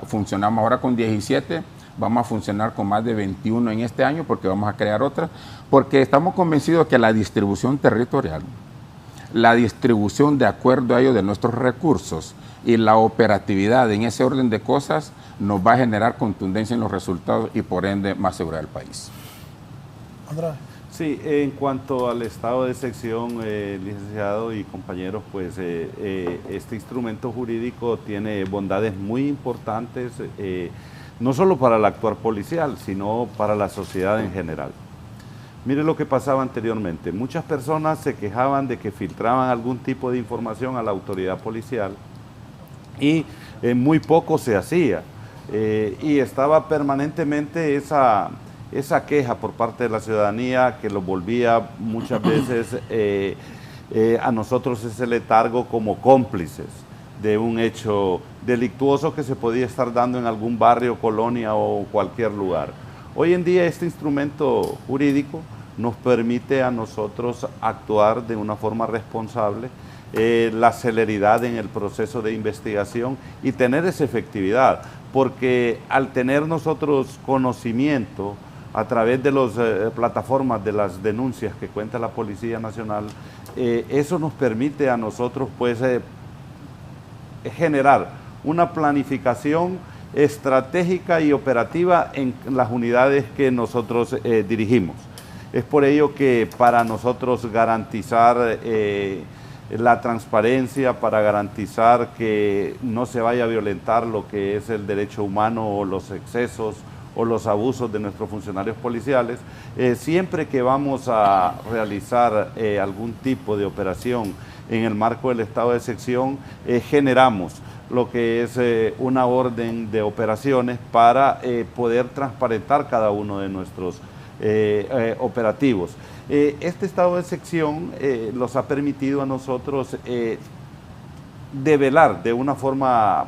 funcionamos ahora con 17, vamos a funcionar con más de 21 en este año porque vamos a crear otras, porque estamos convencidos que la distribución territorial, la distribución de acuerdo a ello de nuestros recursos y la operatividad en ese orden de cosas nos va a generar contundencia en los resultados y por ende más seguridad del país.
Andrade.
Sí, en cuanto al estado de sección, licenciado y compañeros, pues este instrumento jurídico tiene bondades muy importantes, no solo para el actuar policial, sino para la sociedad en general. Mire lo que pasaba anteriormente. Muchas personas se quejaban de que filtraban algún tipo de información a la autoridad policial y muy poco se hacía. Y estaba permanentemente esa queja por parte de la ciudadanía que lo volvía muchas veces a nosotros ese letargo como cómplices de un hecho delictuoso que se podía estar dando en algún barrio, colonia o cualquier lugar. Hoy en día este instrumento jurídico nos permite a nosotros actuar de una forma responsable, la celeridad en el proceso de investigación y tener esa efectividad, porque al tener nosotros conocimiento a través de las plataformas de las denuncias que cuenta la Policía Nacional, eso nos permite a nosotros pues generar una planificación estratégica y operativa en las unidades que nosotros dirigimos. Es por ello que para nosotros garantizar la transparencia, para garantizar que no se vaya a violentar lo que es el derecho humano o los excesos o los abusos de nuestros funcionarios policiales, siempre que vamos a realizar algún tipo de operación en el marco del estado de sección, generamos lo que es una orden de operaciones para poder transparentar cada uno de nuestros operativos. Este estado de sección nos ha permitido a nosotros develar de una forma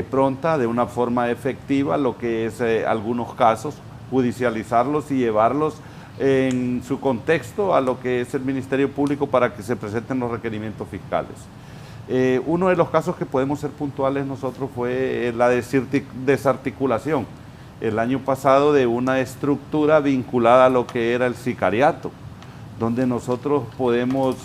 pronta, de una forma efectiva, lo que es algunos casos, judicializarlos y llevarlos en su contexto a lo que es el Ministerio Público para que se presenten los requerimientos fiscales. Uno de los casos que podemos ser puntuales nosotros fue la desarticulación el año pasado de una estructura vinculada a lo que era el sicariato, donde nosotros podemos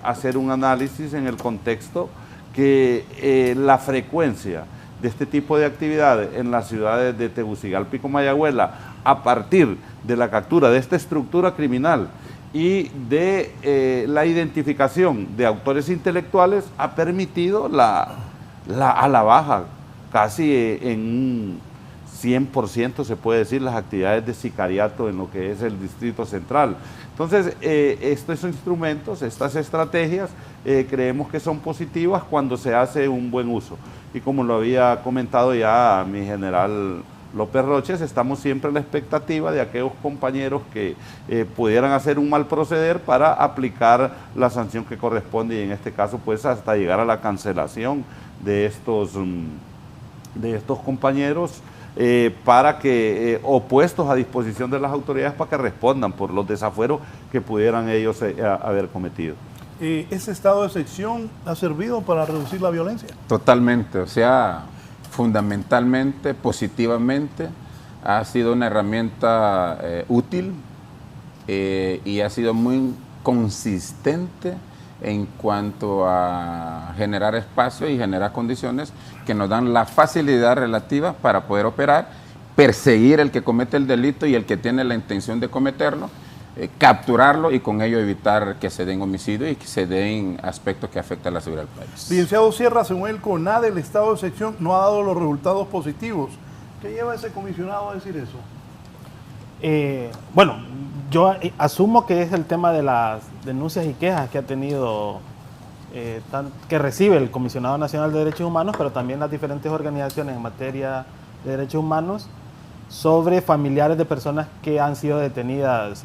hacer un análisis en el contexto que la frecuencia de este tipo de actividades en las ciudades de Tegucigalpa y Comayagüela, a partir de la captura de esta estructura criminal y de la identificación de autores intelectuales ha permitido a la baja, casi en un 100% se puede decir, las actividades de sicariato en lo que es el Distrito Central. Entonces, estos instrumentos, estas estrategias, creemos que son positivas cuando se hace un buen uso. Y como lo había comentado ya mi general López Roches, estamos siempre a la expectativa de aquellos compañeros que pudieran hacer un mal proceder para aplicar la sanción que corresponde y en este caso pues hasta llegar a la cancelación de estos compañeros para que opuestos a disposición de las autoridades para que respondan por los desafueros que pudieran ellos haber cometido.
¿Ese estado de excepción ha servido para reducir la violencia?
Totalmente, o sea, fundamentalmente, positivamente, ha sido una herramienta útil y ha sido muy consistente en cuanto a generar espacio y generar condiciones que nos dan la facilidad relativa para poder operar, perseguir el que comete el delito y el que tiene la intención de cometerlo, capturarlo y con ello evitar que se den homicidios y que se den aspectos que afectan a la seguridad del país.
Licenciado Sierra, según el CONADE, el estado de excepción no ha dado los resultados positivos. ¿Qué lleva ese comisionado a decir eso?
Bueno, yo asumo que es el tema de las denuncias y quejas que ha tenido, que recibe el Comisionado Nacional de Derechos Humanos, pero también las diferentes organizaciones en materia de derechos humanos, sobre familiares de personas que han sido detenidas,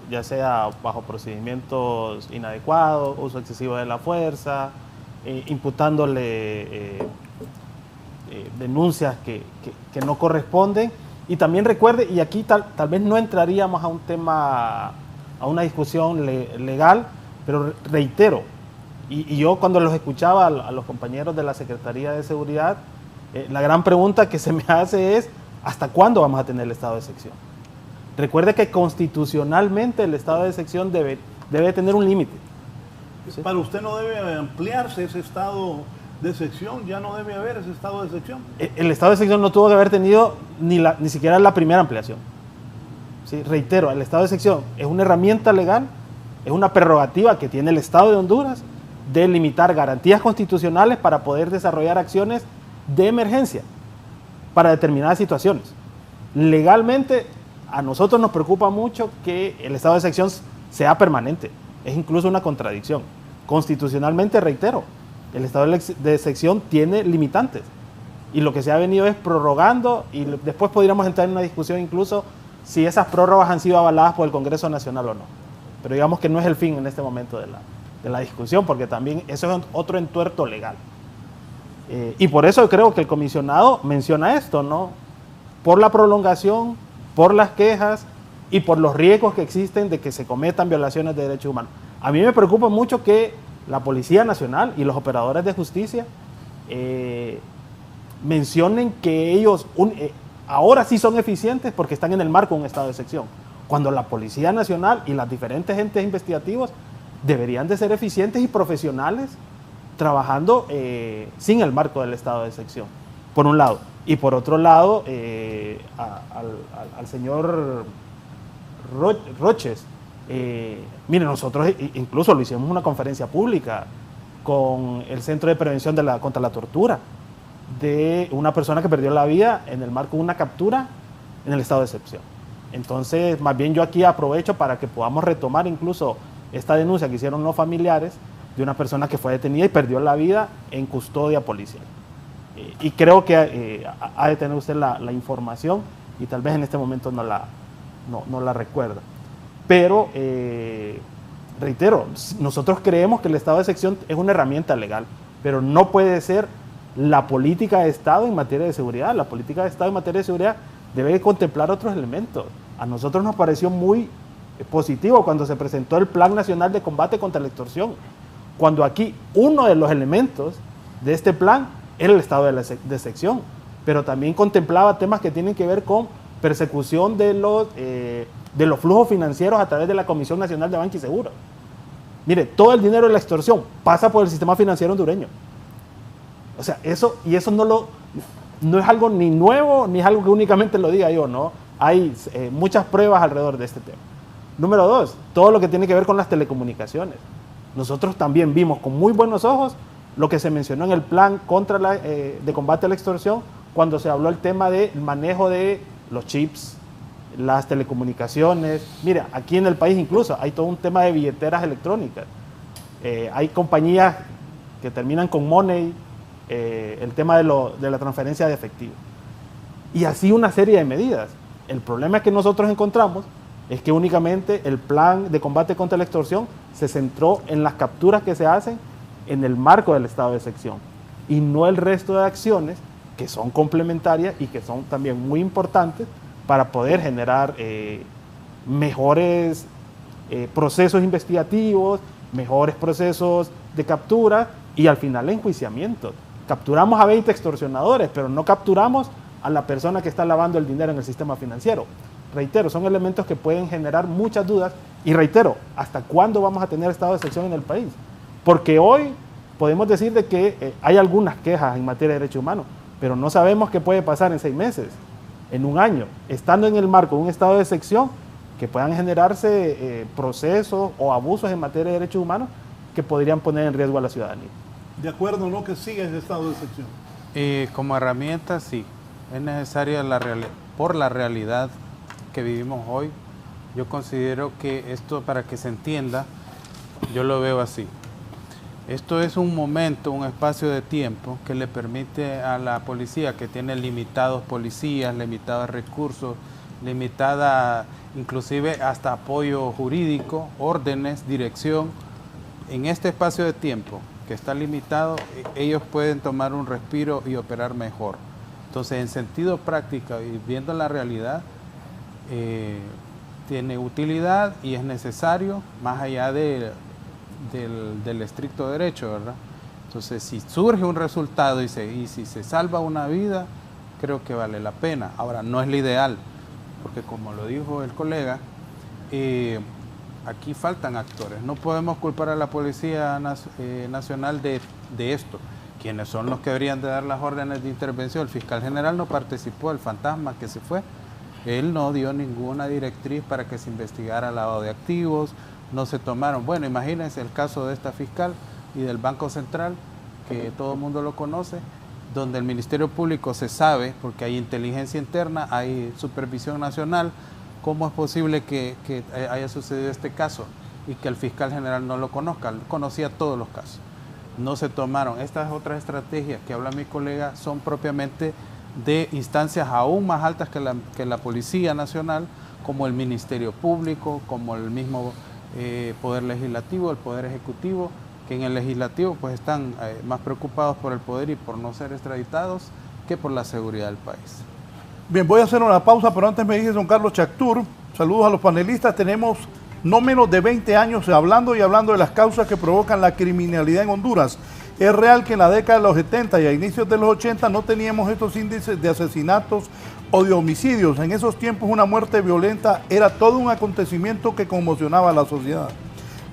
ya sea bajo procedimientos inadecuados, uso excesivo de la fuerza, imputándole denuncias que no corresponden. Y también recuerde, y aquí tal vez no entraríamos a un tema, a una discusión legal, pero reitero, y yo cuando los escuchaba a los compañeros de la Secretaría de Seguridad, la gran pregunta que se me hace es, ¿hasta cuándo vamos a tener el estado de excepción? Recuerde que constitucionalmente el estado de excepción debe tener un límite.
¿Sí? Para usted no debe ampliarse ese estado de excepción, ya no debe haber ese estado de excepción.
El estado de excepción no tuvo que haber tenido ni siquiera la primera ampliación. ¿Sí? Reitero, el estado de excepción es una herramienta legal, es una prerrogativa que tiene el Estado de Honduras de limitar garantías constitucionales para poder desarrollar acciones de emergencia para determinadas situaciones. Legalmente, a nosotros nos preocupa mucho que el estado de excepción sea permanente. Es incluso una contradicción. Constitucionalmente, reitero, el estado de excepción tiene limitantes. Y lo que se ha venido es prorrogando, y después podríamos entrar en una discusión incluso si esas prórrogas han sido avaladas por el Congreso Nacional o no. Pero digamos que no es el fin en este momento de la discusión, porque también eso es otro entuerto legal. Y por eso creo que el comisionado menciona esto, ¿no? Por la prolongación, por las quejas y por los riesgos que existen de que se cometan violaciones de derechos humanos. A mí me preocupa mucho que la Policía Nacional y los operadores de justicia mencionen que ellos ahora sí son eficientes porque están en el marco de un estado de excepción, cuando la Policía Nacional y las diferentes entes investigativos deberían de ser eficientes y profesionales trabajando sin el marco del estado de excepción, por un lado. Y por otro lado, al señor Roches, mire, nosotros incluso lo hicimos en una conferencia pública con el Centro de Prevención contra la Tortura, de una persona que perdió la vida en el marco de una captura en el estado de excepción. Entonces, más bien yo aquí aprovecho para que podamos retomar incluso esta denuncia que hicieron los familiares de una persona que fue detenida y perdió la vida en custodia policial. Y creo que ha de tener usted la información y tal vez en este momento no la recuerda. Pero, reitero, nosotros creemos que el estado de excepción es una herramienta legal, pero no puede ser la política de Estado en materia de seguridad. La política de Estado en materia de seguridad debe contemplar otros elementos. A nosotros nos pareció muy positivo cuando se presentó el Plan Nacional de Combate contra la Extorsión, cuando aquí uno de los elementos de este plan era el estado de excepción, pero también contemplaba temas que tienen que ver con persecución de los flujos financieros a través de la Comisión Nacional de Banca y Seguros. Mire, todo el dinero de la extorsión pasa por el sistema financiero hondureño. O sea, eso no es algo ni nuevo, ni es algo que únicamente lo diga yo, ¿no? Hay muchas pruebas alrededor de este tema. Número 2, todo lo que tiene que ver con las telecomunicaciones. Nosotros también vimos con muy buenos ojos lo que se mencionó en el plan de combate a la extorsión, cuando se habló el tema del manejo de los chips, las telecomunicaciones. Mira, aquí en el país incluso hay todo un tema de billeteras electrónicas. Hay compañías que terminan con Money, el tema de la transferencia de efectivo. Y así una serie de medidas. El problema que nosotros encontramos es que únicamente el plan de combate contra la extorsión se centró en las capturas que se hacen en el marco del estado de excepción y no el resto de acciones que son complementarias y que son también muy importantes para poder generar mejores procesos investigativos, mejores procesos de captura y al final enjuiciamiento. Capturamos a 20 extorsionadores, pero no capturamos a la persona que está lavando el dinero en el sistema financiero. Reitero, son elementos que pueden generar muchas dudas y reitero, ¿hasta cuándo vamos a tener estado de excepción en el país? Porque hoy podemos decir de que hay algunas quejas en materia de derechos humanos, pero no sabemos qué puede pasar en 6 meses, en un año, estando en el marco de un estado de excepción, que puedan generarse procesos o abusos en materia de derechos humanos que podrían poner en riesgo a la ciudadanía.
¿De acuerdo o no que siga ese estado de excepción?
Como herramienta, sí. Es necesaria por la realidad que vivimos hoy. Yo considero que esto, para que se entienda, yo lo veo así. Esto es un momento, un espacio de tiempo que le permite a la policía, que tiene limitados policías, limitados recursos, limitada inclusive hasta apoyo jurídico, órdenes, dirección. En este espacio de tiempo que está limitado, ellos pueden tomar un respiro y operar mejor. Entonces, en sentido práctico y viendo la realidad, tiene utilidad y es necesario más allá del estricto derecho, ¿verdad? Entonces, si surge un resultado y si se salva una vida, creo que vale la pena. Ahora, no es lo ideal, porque como lo dijo el colega, aquí faltan actores. No podemos culpar a la Policía Nacional de esto. ¿Quiénes son los que deberían de dar las órdenes de intervención? El fiscal general no participó, el fantasma que se fue. Él no dio ninguna directriz para que se investigara lavado de activos, no se tomaron. Bueno, imagínense el caso de esta fiscal y del Banco Central, que todo el mundo lo conoce, donde el Ministerio Público se sabe, porque hay inteligencia interna, hay supervisión nacional. ¿Cómo es posible que haya sucedido este caso y que el fiscal general no lo conozca? Conocía todos los casos. No se tomaron. Estas otras estrategias que habla mi colega son propiamente de instancias aún más altas que la Policía Nacional, como el Ministerio Público, como el mismo Poder Legislativo, el Poder Ejecutivo, que en el Legislativo pues están más preocupados por el poder y por no ser extraditados que por la seguridad del país.
Bien, voy a hacer una pausa, pero antes me dice don Carlos Chactur, saludos a los panelistas. Tenemos no menos de 20 años hablando de las causas que provocan la criminalidad en Honduras. Es real que en la década de los 70 y a inicios de los 80 no teníamos estos índices de asesinatos o de homicidios. En esos tiempos una muerte violenta era todo un acontecimiento que conmocionaba a la sociedad.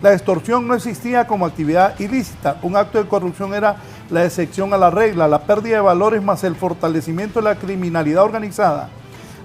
La extorsión no existía como actividad ilícita. Un acto de corrupción era la excepción a la regla. La pérdida de valores más el fortalecimiento de la criminalidad organizada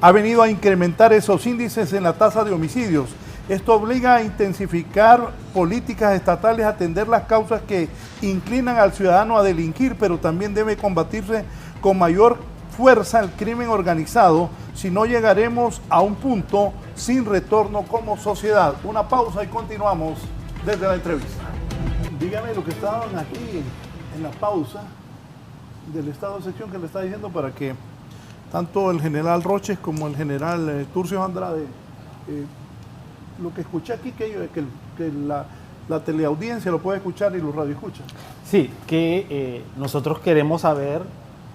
ha venido a incrementar esos índices en la tasa de homicidios. Esto obliga a intensificar políticas estatales, a atender las causas que inclinan al ciudadano a delinquir, pero también debe combatirse con mayor fuerza el crimen organizado, si no llegaremos a un punto sin retorno como sociedad. Una pausa y continuamos desde la entrevista. Dígame lo que estaban aquí en la pausa del estado de excepción que le está diciendo para que tanto el general Roches como el general Turcio Andrade, lo que escuché aquí, que la teleaudiencia lo puede escuchar y los radioescuchan.
Sí, que nosotros queremos saber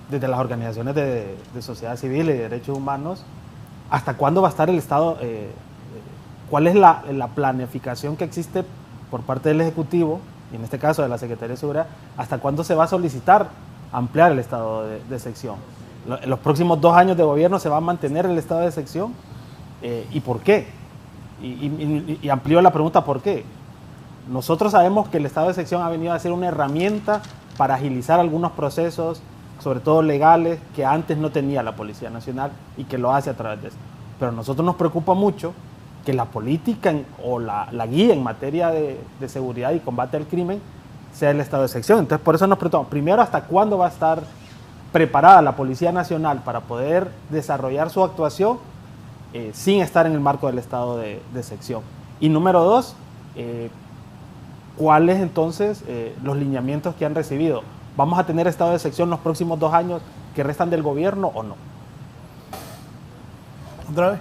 desde las organizaciones de sociedad civil y de derechos humanos hasta cuándo va a estar el Estado, cuál es la planificación que existe por parte del Ejecutivo, y en este caso de la Secretaría de Seguridad, hasta cuándo se va a solicitar ampliar el estado de excepción. En los próximos 2 años de gobierno se va a mantener el estado de excepción, ¿y por qué? Y amplío la pregunta, ¿por qué? Nosotros sabemos que el estado de excepción ha venido a ser una herramienta para agilizar algunos procesos, sobre todo legales, que antes no tenía la Policía Nacional y que lo hace a través de eso. Pero a nosotros nos preocupa mucho que la política o la guía en materia de seguridad y combate al crimen sea el estado de excepción. Entonces, por eso nos preguntamos, primero, ¿hasta cuándo va a estar preparada la Policía Nacional para poder desarrollar su actuación sin estar en el marco del estado de excepción? Y número dos, ¿cuáles entonces los lineamientos que han recibido? ¿Vamos a tener estado de excepción los próximos 2 años que restan del gobierno o no?
¿Otra vez?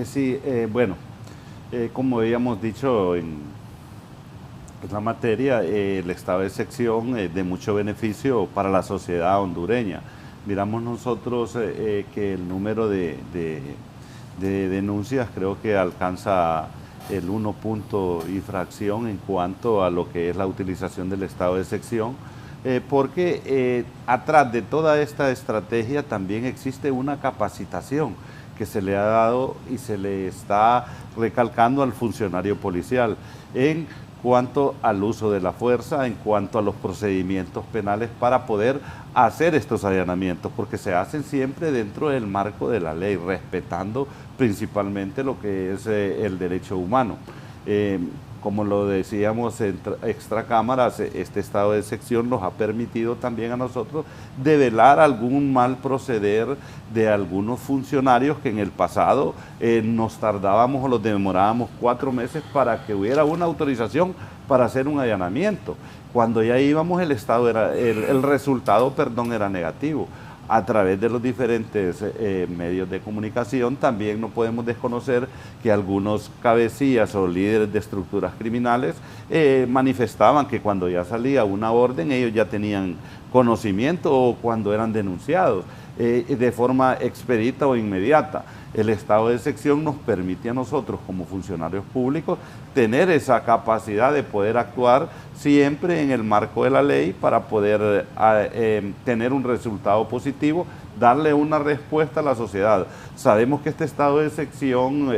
Sí, bueno, como habíamos dicho en la materia, el estado de excepción es de mucho beneficio para la sociedad hondureña. Miramos nosotros que el número de denuncias creo que alcanza el 1 punto y fracción en cuanto a lo que es la utilización del estado de excepción, porque atrás de toda esta estrategia también existe una capacitación que se le ha dado y se le está recalcando al funcionario policial en cuanto al uso de la fuerza, en cuanto a los procedimientos penales para poder hacer estos allanamientos, porque se hacen siempre dentro del marco de la ley, respetando principalmente lo que es el derecho humano. Como lo decíamos extra cámaras, este estado de excepción nos ha permitido también a nosotros develar algún mal proceder de algunos funcionarios que en el pasado nos tardábamos o los demorábamos 4 meses para que hubiera una autorización para hacer un allanamiento. Cuando ya íbamos el resultado era negativo. A través de los diferentes medios de comunicación también no podemos desconocer que algunos cabecillas o líderes de estructuras criminales manifestaban que cuando ya salía una orden ellos ya tenían conocimiento o cuando eran denunciados de forma expedita o inmediata. El estado de excepción nos permite a nosotros como funcionarios públicos tener esa capacidad de poder actuar siempre en el marco de la ley para poder tener un resultado positivo, darle una respuesta a la sociedad. Sabemos que este estado de excepción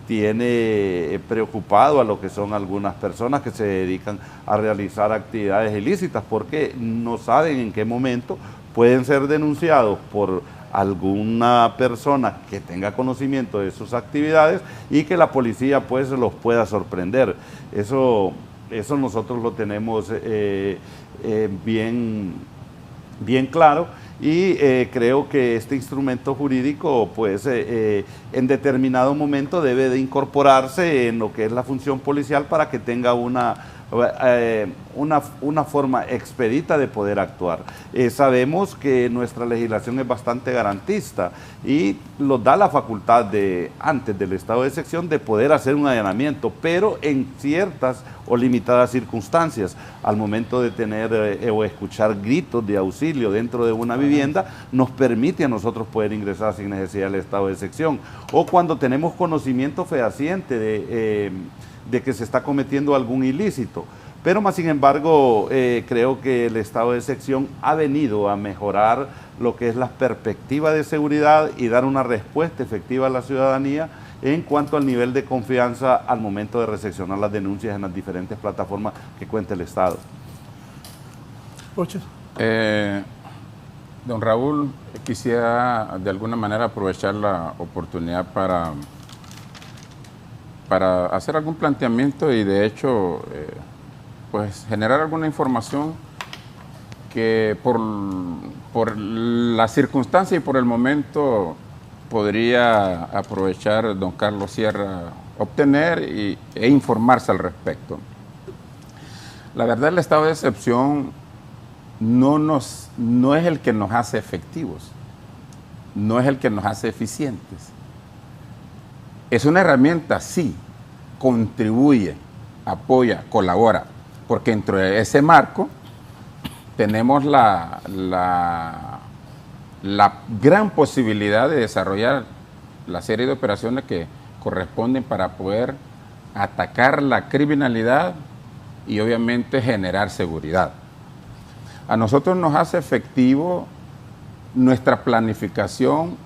tiene preocupado a lo que son algunas personas que se dedican a realizar actividades ilícitas porque no saben en qué momento pueden ser denunciados por alguna persona que tenga conocimiento de sus actividades y que la policía pues los pueda sorprender. Eso nosotros lo tenemos bien claro y creo que este instrumento jurídico pues en determinado momento debe de incorporarse en lo que es la función policial para que tenga una forma expedita de poder actuar. Sabemos que nuestra legislación es bastante garantista y nos da la facultad de, antes del estado de excepción, de poder hacer un allanamiento, pero en ciertas o limitadas circunstancias. Al momento de tener o escuchar gritos de auxilio dentro de una vivienda, nos permite a nosotros poder ingresar sin necesidad del estado de excepción. O cuando tenemos conocimiento fehaciente de que se está cometiendo algún ilícito. Pero más sin embargo, creo que el estado de excepción ha venido a mejorar lo que es la perspectiva de seguridad y dar una respuesta efectiva a la ciudadanía en cuanto al nivel de confianza al momento de recepcionar las denuncias en las diferentes plataformas que cuenta el Estado.
Don Raúl, quisiera de alguna manera aprovechar la oportunidad para hacer algún planteamiento y de hecho pues generar alguna información que por la circunstancia y por el momento podría aprovechar don Carlos Sierra, obtener e informarse al respecto. La verdad, el estado de excepción no es el que nos hace efectivos, no es el que nos hace eficientes. Es una herramienta, sí, contribuye, apoya, colabora, porque dentro de ese marco tenemos la gran posibilidad de desarrollar la serie de operaciones que corresponden para poder atacar la criminalidad y obviamente generar seguridad. A nosotros nos hace efectivo nuestra planificación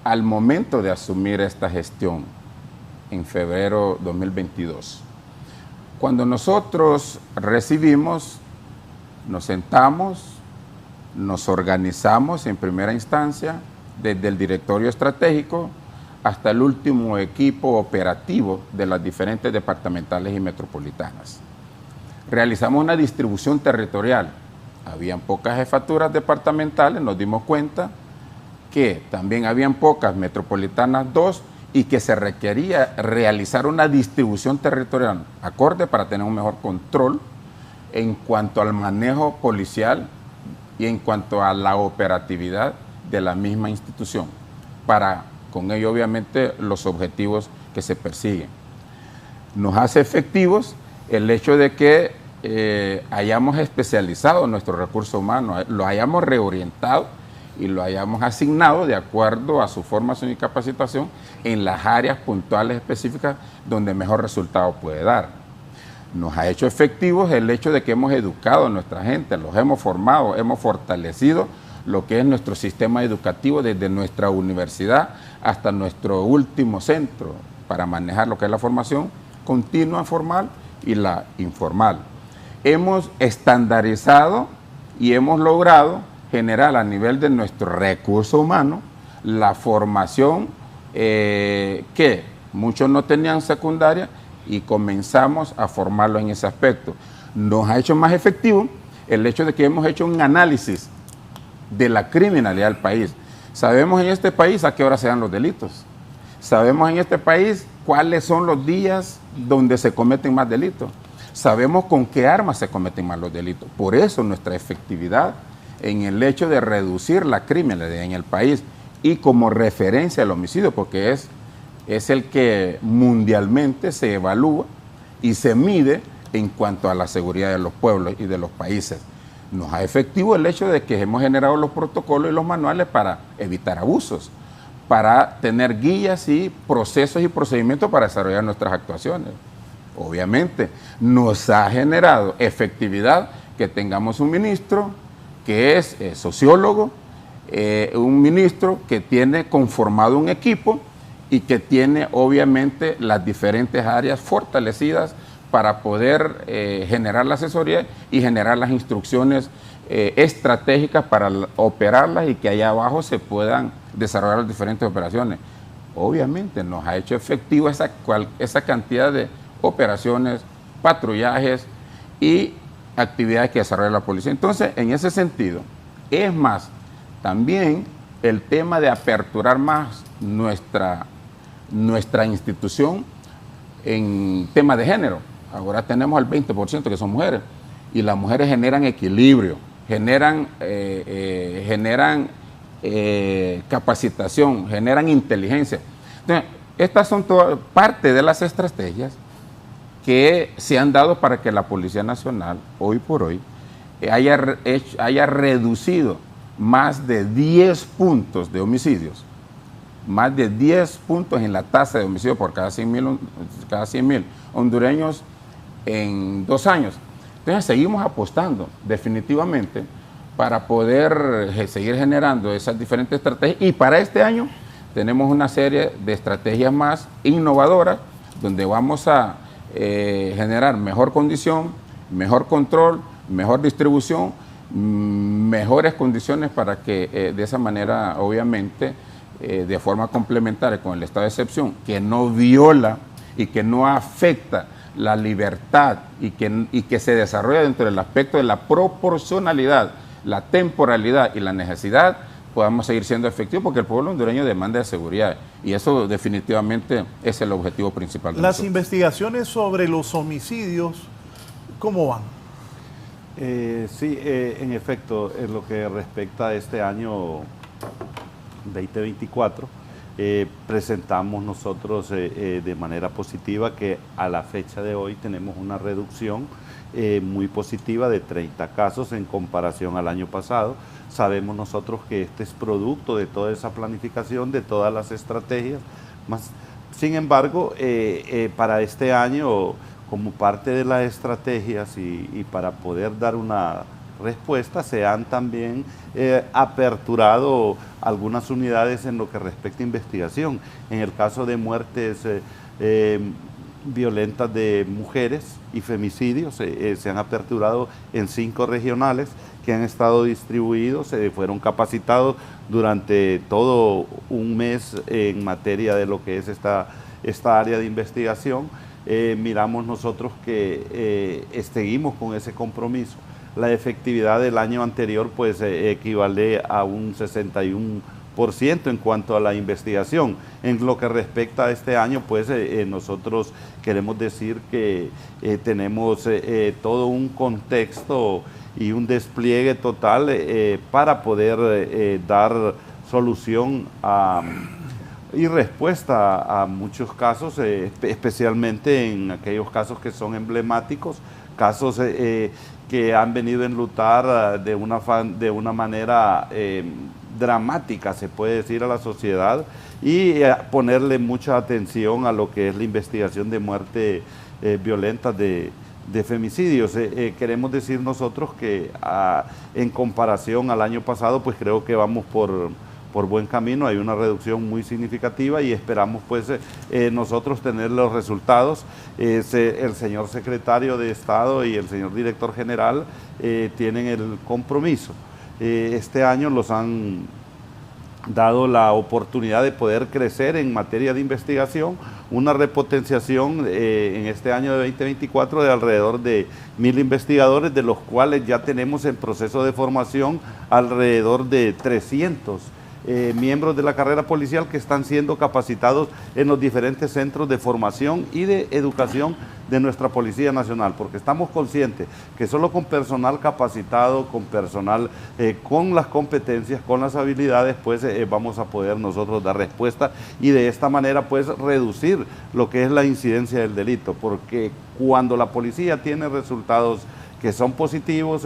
al momento de asumir esta gestión en febrero 2022. Cuando nosotros recibimos, nos sentamos, nos organizamos en primera instancia desde el directorio estratégico, hasta el último equipo operativo de las diferentes departamentales y metropolitanas. Realizamos una distribución territorial. Habían pocas jefaturas departamentales, nos dimos cuenta que también habían pocas metropolitanas 2 y que se requería realizar una distribución territorial acorde para tener un mejor control en cuanto al manejo policial y en cuanto a la operatividad de la misma institución, para con ello obviamente los objetivos que se persiguen. Nos hace efectivos el hecho de que hayamos especializado nuestro recurso humano, lo hayamos reorientado y lo hayamos asignado de acuerdo a su formación y capacitación en las áreas puntuales específicas donde mejor resultado puede dar. Nos ha hecho efectivos el hecho de que hemos educado a nuestra gente, los hemos formado, hemos fortalecido lo que es nuestro sistema educativo desde nuestra universidad hasta nuestro último centro para manejar lo que es la formación continua formal y la informal. Hemos estandarizado y hemos logrado generar a nivel de nuestro recurso humano la formación que muchos no tenían secundaria y comenzamos a formarlo en ese aspecto. Nos ha hecho más efectivo el hecho de que hemos hecho un análisis de la criminalidad del país. Sabemos en este país a qué hora se dan los delitos. Sabemos en este país cuáles son los días donde se cometen más delitos. Sabemos con qué armas se cometen más los delitos. Por eso nuestra efectividad en el hecho de reducir la criminalidad en el país y como referencia al homicidio, porque es el que mundialmente se evalúa y se mide en cuanto a la seguridad de los pueblos y de los países. Nos ha efectivo el hecho de que hemos generado los protocolos y los manuales para evitar abusos, para tener guías y procesos y procedimientos para desarrollar nuestras actuaciones. Obviamente, nos ha generado efectividad que tengamos un ministro que es sociólogo, un ministro que tiene conformado un equipo y que tiene obviamente las diferentes áreas fortalecidas para poder generar la asesoría y generar las instrucciones estratégicas para operarlas y que allá abajo se puedan desarrollar las diferentes operaciones. Obviamente nos ha hecho efectivo esa cantidad de operaciones, patrullajes y actividades que desarrolla la policía. Entonces, en ese sentido, es más, también el tema de aperturar más nuestra institución en tema de género. Ahora tenemos al 20% que son mujeres y las mujeres generan equilibrio, generan capacitación, generan inteligencia. Entonces, estas son todas parte de las estrategias que se han dado para que la Policía Nacional, hoy por hoy, haya reducido más de 10 puntos de homicidios, más de 10 puntos en la tasa de homicidio por cada 100.000 hondureños en 2 años. Entonces seguimos apostando definitivamente para poder seguir generando esas diferentes estrategias y para este año tenemos una serie de estrategias más innovadoras donde vamos a generar mejor condición, mejor control, mejor distribución, mejores condiciones para que de esa manera, obviamente, de forma complementaria con el estado de excepción, que no viola y que no afecta la libertad y que se desarrolla dentro del aspecto de la proporcionalidad, la temporalidad y la necesidad, podamos seguir siendo efectivos porque el pueblo hondureño demanda de seguridad y eso definitivamente es el objetivo principal.
Las investigaciones sobre los homicidios, ¿cómo van?
Sí, en efecto, en lo que respecta a este año 2024, presentamos nosotros de manera positiva que a la fecha de hoy tenemos una reducción muy positiva de 30 casos en comparación al año pasado. Sabemos nosotros que este es producto de toda esa planificación, de todas las estrategias. Sin embargo, para este año, como parte de las estrategias y para poder dar una respuesta, se han también aperturado algunas unidades en lo que respecta a investigación. En el caso de muertes violentas de mujeres y femicidios, se han aperturado en 5 regionales que han estado distribuidos, fueron capacitados durante todo un mes en materia de lo que es esta área de investigación. Miramos nosotros que seguimos con ese compromiso. La efectividad del año anterior pues equivale a un 61% en cuanto a la investigación. En lo que respecta a este año, pues nosotros queremos decir que tenemos todo un contexto y un despliegue total para poder dar solución y respuesta a muchos casos, especialmente en aquellos casos que son emblemáticos, casos que han venido a enlutar de una manera dramática, se puede decir, a la sociedad, y ponerle mucha atención a lo que es la investigación de muerte violenta de femicidios. Queremos decir nosotros que en comparación al año pasado, pues creo que vamos por buen camino, hay una reducción muy significativa y esperamos pues nosotros tener los resultados. El señor secretario de Estado y el señor director general tienen el compromiso. Este año los han dado la oportunidad de poder crecer en materia de investigación, una repotenciación en este año de 2024 de alrededor de 1000 investigadores, de los cuales ya tenemos en proceso de formación alrededor de 300 miembros de la carrera policial que están siendo capacitados en los diferentes centros de formación y de educación de nuestra Policía Nacional, porque estamos conscientes que solo con personal capacitado, con personal con las competencias, con las habilidades, pues vamos a poder nosotros dar respuesta y de esta manera pues reducir lo que es la incidencia del delito, porque cuando la policía tiene resultados que son positivos,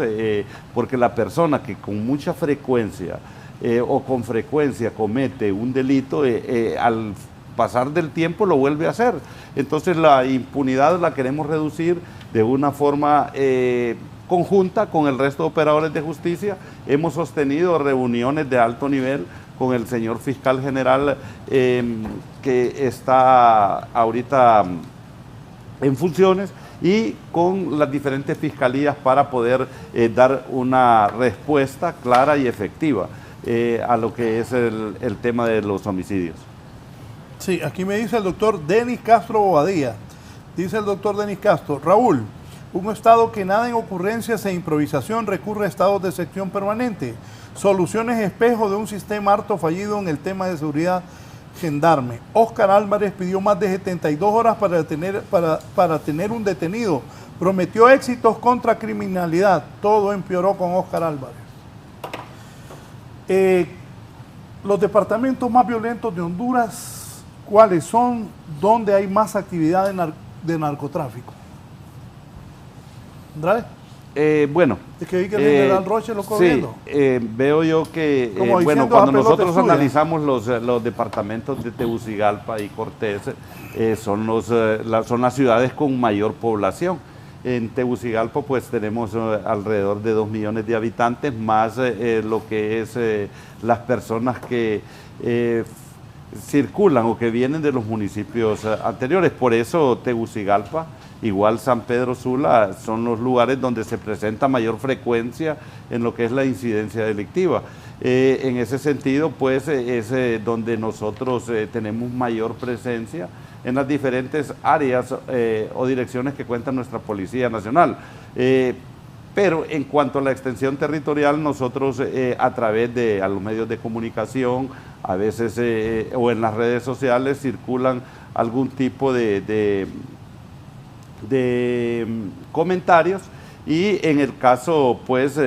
porque la persona que con mucha frecuencia o con frecuencia comete un delito, al pasar del tiempo lo vuelve a hacer. Entonces la impunidad la queremos reducir de una forma conjunta con el resto de operadores de justicia. Hemos sostenido reuniones de alto nivel con el señor fiscal general que está ahorita en funciones y con las diferentes fiscalías para poder dar una respuesta clara y efectiva a lo que es el tema de los homicidios.
Sí, aquí me dice el doctor Denis Castro Bobadilla. Dice el doctor Denis Castro: Raúl, un Estado que nada en ocurrencias e improvisación recurre a estados de excepción permanente. Soluciones espejo de un sistema harto fallido en el tema de seguridad gendarme. Óscar Álvarez pidió más de 72 horas para tener un detenido. Prometió éxitos contra criminalidad. Todo empeoró con Óscar Álvarez. Los departamentos más violentos de Honduras, ¿cuáles son? ¿Dónde hay más actividad de narcotráfico? ¿Andrade?
Bueno.
Es que vi que el general Roche lo corriendo.
Sí, veo yo que, bueno, cuando nosotros analizamos los departamentos de Tegucigalpa y Cortés, son las ciudades con mayor población. En Tegucigalpa pues tenemos alrededor de 2 millones de habitantes, más lo que es las personas que circulan o que vienen de los municipios anteriores. Por eso Tegucigalpa, igual San Pedro Sula, son los lugares donde se presenta mayor frecuencia en lo que es la incidencia delictiva. En ese sentido pues es donde nosotros tenemos mayor presencia en las diferentes áreas o direcciones que cuenta nuestra Policía Nacional. Pero en cuanto a la extensión territorial, nosotros a través de los medios de comunicación, a veces o en las redes sociales, circulan algún tipo de comentarios, y en el caso pues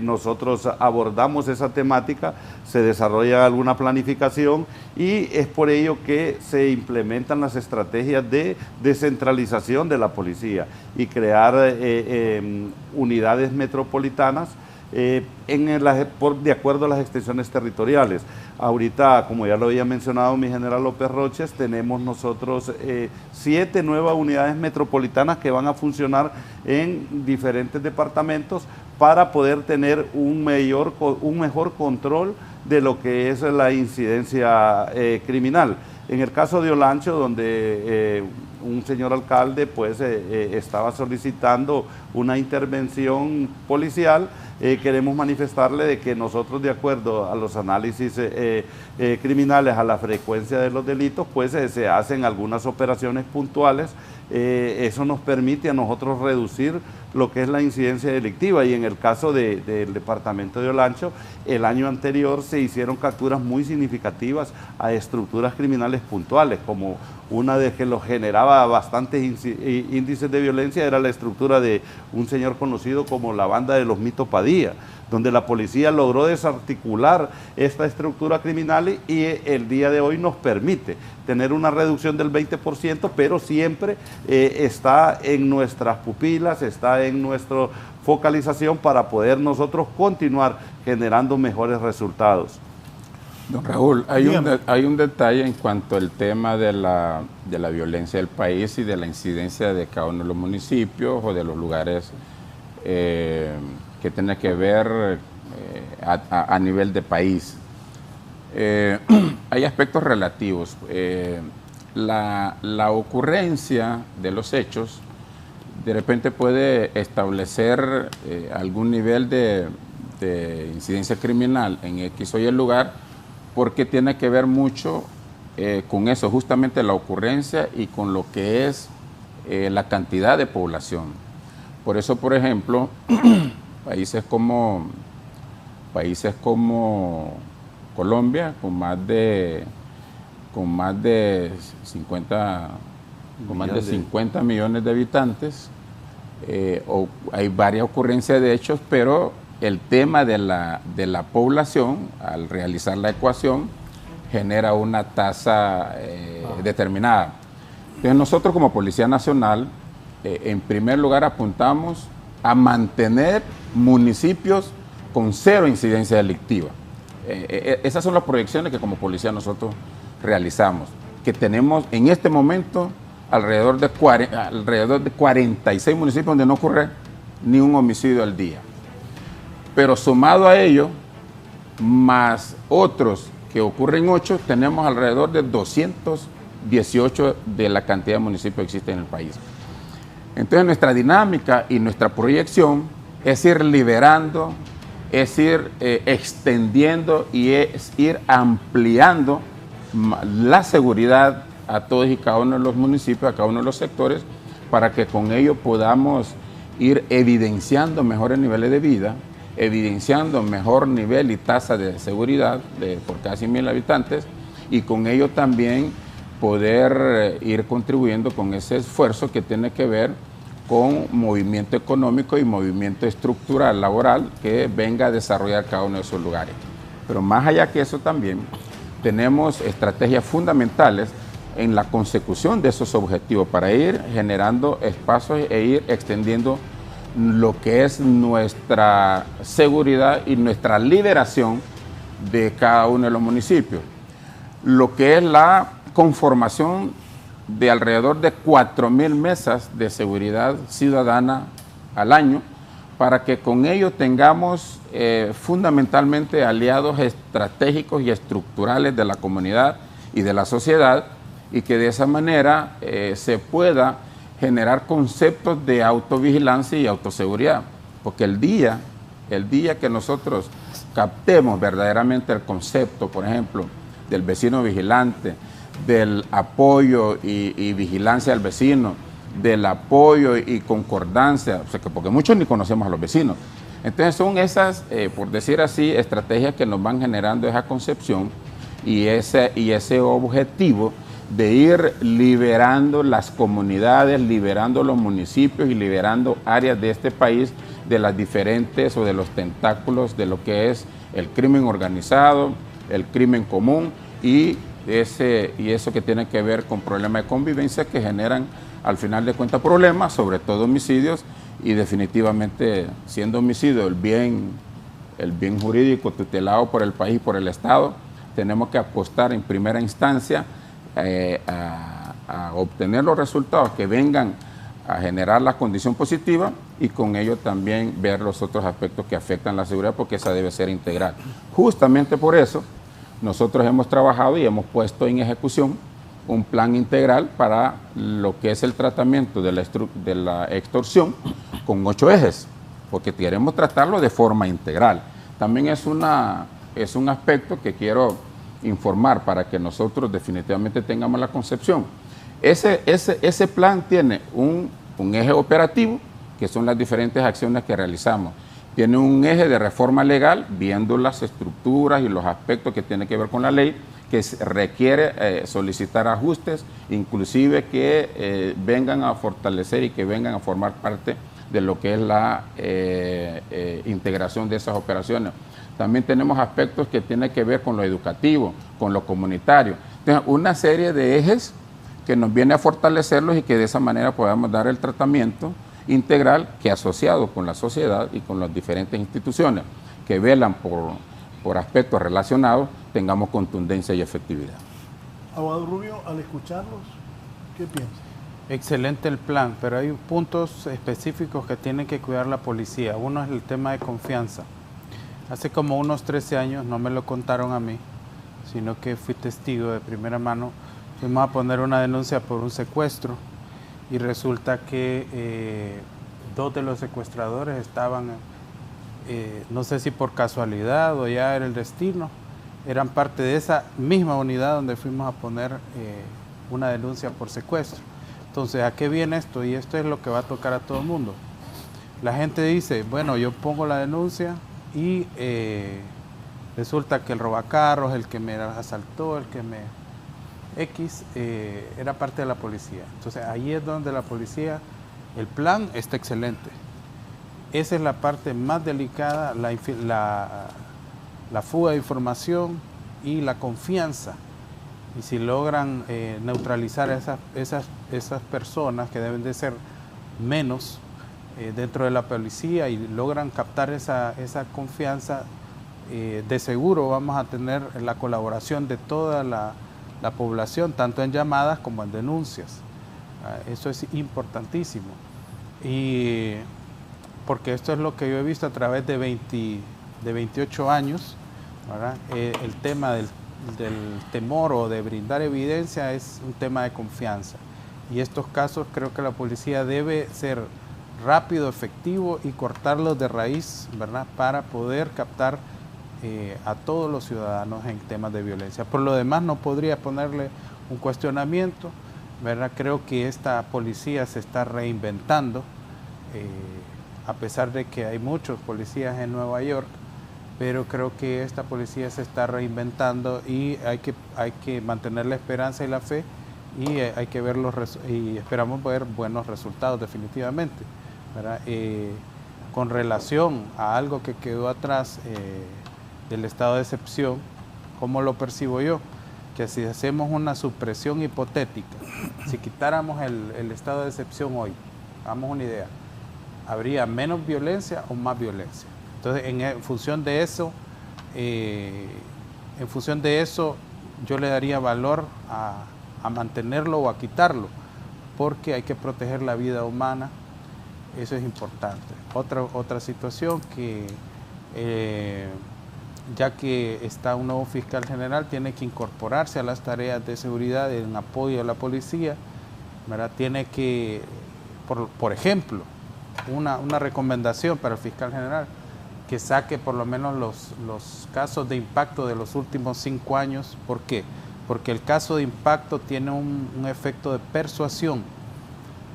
nosotros abordamos esa temática, se desarrolla alguna planificación y es por ello que se implementan las estrategias de descentralización de la policía y crear unidades metropolitanas de acuerdo a las extensiones territoriales. Ahorita, como ya lo había mencionado mi general López Roches, tenemos nosotros 7 nuevas unidades metropolitanas que van a funcionar en diferentes departamentos para poder tener un mejor control de lo que es la incidencia criminal. En el caso de Olancho, donde un señor alcalde pues estaba solicitando una intervención policial, queremos manifestarle de que nosotros, de acuerdo a los análisis criminales, a la frecuencia de los delitos, pues se hacen algunas operaciones puntuales. Eso nos permite a nosotros reducir lo que es la incidencia delictiva, y en el caso del departamento de Olancho, el año anterior se hicieron capturas muy significativas a estructuras criminales puntuales, como una de que los generaba bastantes índices de violencia era la estructura de un señor conocido como la banda de los Mito Padilla, donde la policía logró desarticular esta estructura criminal, y el día de hoy nos permite tener una reducción del 20%, pero siempre está en nuestras pupilas, está en nuestra focalización para poder nosotros continuar generando mejores resultados.
Don Raúl, hay un detalle en cuanto al tema de la violencia del país y de la incidencia de cada uno de los municipios o de los lugares que tiene que ver a nivel de país. Hay aspectos relativos. La ocurrencia de los hechos de repente puede establecer algún nivel de incidencia criminal en X o Y lugar, porque tiene que ver mucho con eso, justamente la ocurrencia y con lo que es la cantidad de población. Por eso, por ejemplo, países como Colombia, con más de 50 millones de habitantes, hay varias ocurrencias de hechos, pero el tema de la población, al realizar la ecuación, genera una tasa determinada. Entonces nosotros como Policía Nacional, en primer lugar apuntamos a mantener municipios con cero incidencia delictiva. Esas son las proyecciones que como policía nosotros realizamos, que tenemos en este momento alrededor de 46 municipios donde no ocurre ni un homicidio al día. Pero sumado a ello, más otros que ocurren 8, tenemos alrededor de 218 de la cantidad de municipios que existen en el país. Entonces nuestra dinámica y nuestra proyección es ir liberando, es ir extendiendo y es ir ampliando la seguridad a todos y cada uno de los municipios, a cada uno de los sectores, para que con ello podamos ir evidenciando mejores niveles de vida, evidenciando mejor nivel y tasa de seguridad por cada 100,000 habitantes, y con ello también poder ir contribuyendo con ese esfuerzo que tiene que ver con movimiento económico y movimiento estructural laboral que venga a desarrollar cada uno de esos lugares. Pero más allá que eso también tenemos estrategias fundamentales en la consecución de esos objetivos para ir generando espacios e ir extendiendo lo que es nuestra seguridad y nuestra liberación de cada uno de los municipios. Lo que es la conformación de alrededor de 4,000 mesas de seguridad ciudadana al año, para que con ello tengamos fundamentalmente aliados estratégicos y estructurales de la comunidad y de la sociedad, y que de esa manera se pueda generar conceptos de autovigilancia y autoseguridad, porque el día que nosotros captemos verdaderamente el concepto, por ejemplo, del vecino vigilante, del apoyo y vigilancia al vecino, del apoyo y concordancia, o sea, porque muchos ni conocemos a los vecinos. Entonces son esas, por decir así, estrategias que nos van generando esa concepción y ese objetivo de ir liberando las comunidades, liberando los municipios y liberando áreas de este país de las diferentes o de los tentáculos de lo que es el crimen organizado, el crimen común y eso que tiene que ver con problemas de convivencia que generan al final de cuentas problemas, sobre todo homicidios, y definitivamente siendo homicidio el bien jurídico tutelado por el país y por el Estado, tenemos que apostar en primera instancia a obtener los resultados que vengan a generar la condición positiva y con ello también ver los otros aspectos que afectan la seguridad, porque esa debe ser integral. Justamente por eso nosotros hemos trabajado y hemos puesto en ejecución un plan integral para lo que es el tratamiento de la extorsión, con 8 ejes, porque queremos tratarlo de forma integral. También es un aspecto que quiero informar para que nosotros definitivamente tengamos la concepción. Ese plan tiene un eje operativo, que son las diferentes acciones que realizamos. Tiene un eje de reforma legal, viendo las estructuras y los aspectos que tienen que ver con la ley, que requiere solicitar ajustes, inclusive que vengan a fortalecer y que vengan a formar parte de lo que es la integración de esas operaciones. También tenemos aspectos que tienen que ver con lo educativo, con lo comunitario. Entonces, una serie de ejes que nos viene a fortalecerlos y que de esa manera podamos dar el tratamiento integral que asociado con la sociedad y con las diferentes instituciones que velan por aspectos relacionados, tengamos contundencia y efectividad.
Abogado Rubio, al escucharlos, ¿qué piensa?
Excelente el plan, pero hay puntos específicos que tiene que cuidar la policía. Uno es el tema de confianza. Hace como unos 13 años, no me lo contaron a mí, sino que fui testigo de primera mano, fuimos a poner una denuncia por un secuestro y resulta que 2 de los secuestradores estaban, no sé si por casualidad o ya era el destino, eran parte de esa misma unidad donde fuimos a poner una denuncia por secuestro. Entonces, ¿a qué viene esto? Y esto es lo que va a tocar a todo el mundo. La gente dice, bueno, yo pongo la denuncia y resulta que el robacarros, el que me asaltó, el que me era parte de la policía. Entonces, ahí es donde la policía, el plan está excelente. Esa es la parte más delicada, la fuga de información y la confianza. Y si logran neutralizar esas personas que deben de ser menos dentro de la policía y logran captar esa confianza, de seguro vamos a tener la colaboración de toda la población, tanto en llamadas como en denuncias. Eso es importantísimo. Y porque esto es lo que yo he visto a través de 28 años, ¿verdad? El tema del temor o de brindar evidencia es un tema de confianza. Y estos casos creo que la policía debe ser rápido, efectivo y cortarlos de raíz, ¿verdad? Para poder captar a todos los ciudadanos en temas de violencia. Por lo demás, no podría ponerle un cuestionamiento, ¿verdad? Creo que esta policía se está reinventando, a pesar de que hay muchos policías en Nueva York, pero creo que esta policía se está reinventando y hay que mantener la esperanza y la fe y hay que ver y esperamos ver buenos resultados definitivamente, ¿verdad? Con relación a algo que quedó atrás del estado de excepción, ¿cómo lo percibo yo? Que si hacemos una supresión hipotética, si quitáramos el estado de excepción hoy, hagamos una idea, ¿habría menos violencia o más violencia? Entonces, en función de eso, yo le daría valor a mantenerlo o a quitarlo, porque hay que proteger la vida humana, eso es importante. Otra situación que, ya que está un nuevo fiscal general, tiene que incorporarse a las tareas de seguridad en apoyo a la policía, ¿verdad? Tiene que, por ejemplo, una recomendación para el fiscal general, que saque por lo menos los casos de impacto de los últimos 5 años. ¿Por qué? Porque el caso de impacto tiene un efecto de persuasión.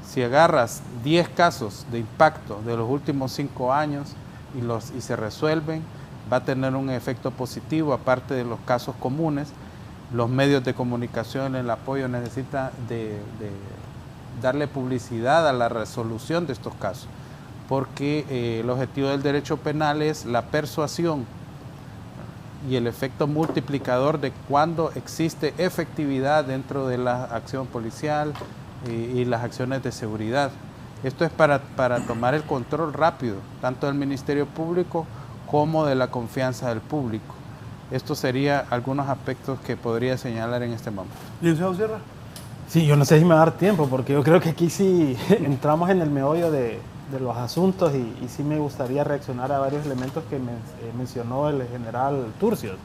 Si agarras 10 casos de impacto de los últimos 5 años y se resuelven, va a tener un efecto positivo, aparte de los casos comunes. Los medios de comunicación, el apoyo necesita de darle publicidad a la resolución de estos casos, porque el objetivo del derecho penal es la persuasión y el efecto multiplicador de cuando existe efectividad dentro de la acción policial y las acciones de seguridad. Esto es para tomar el control rápido, tanto del Ministerio Público como de la confianza del público. Estos serían algunos aspectos que podría señalar en este momento.
Licenciado Sierra.
Sí, yo no sé si me va a dar tiempo, porque yo creo que aquí sí entramos en el meollo de los asuntos y sí me gustaría reaccionar a varios elementos que mencionó el general Turcios.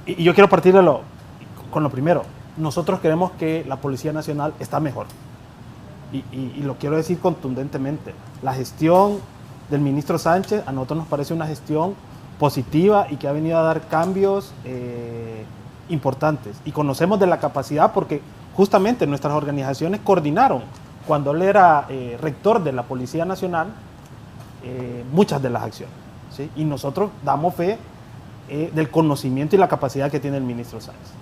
Y yo quiero partir con lo primero. Nosotros creemos que la Policía Nacional está mejor. y lo quiero decir contundentemente, la gestión del ministro Sánchez a nosotros nos parece una gestión positiva y que ha venido a dar cambios importantes. Y conocemos de la capacidad porque justamente nuestras organizaciones coordinaron cuando él era rector de la Policía Nacional muchas de las acciones, ¿sí? Y nosotros damos fe del conocimiento y la capacidad que tiene el ministro Sánchez.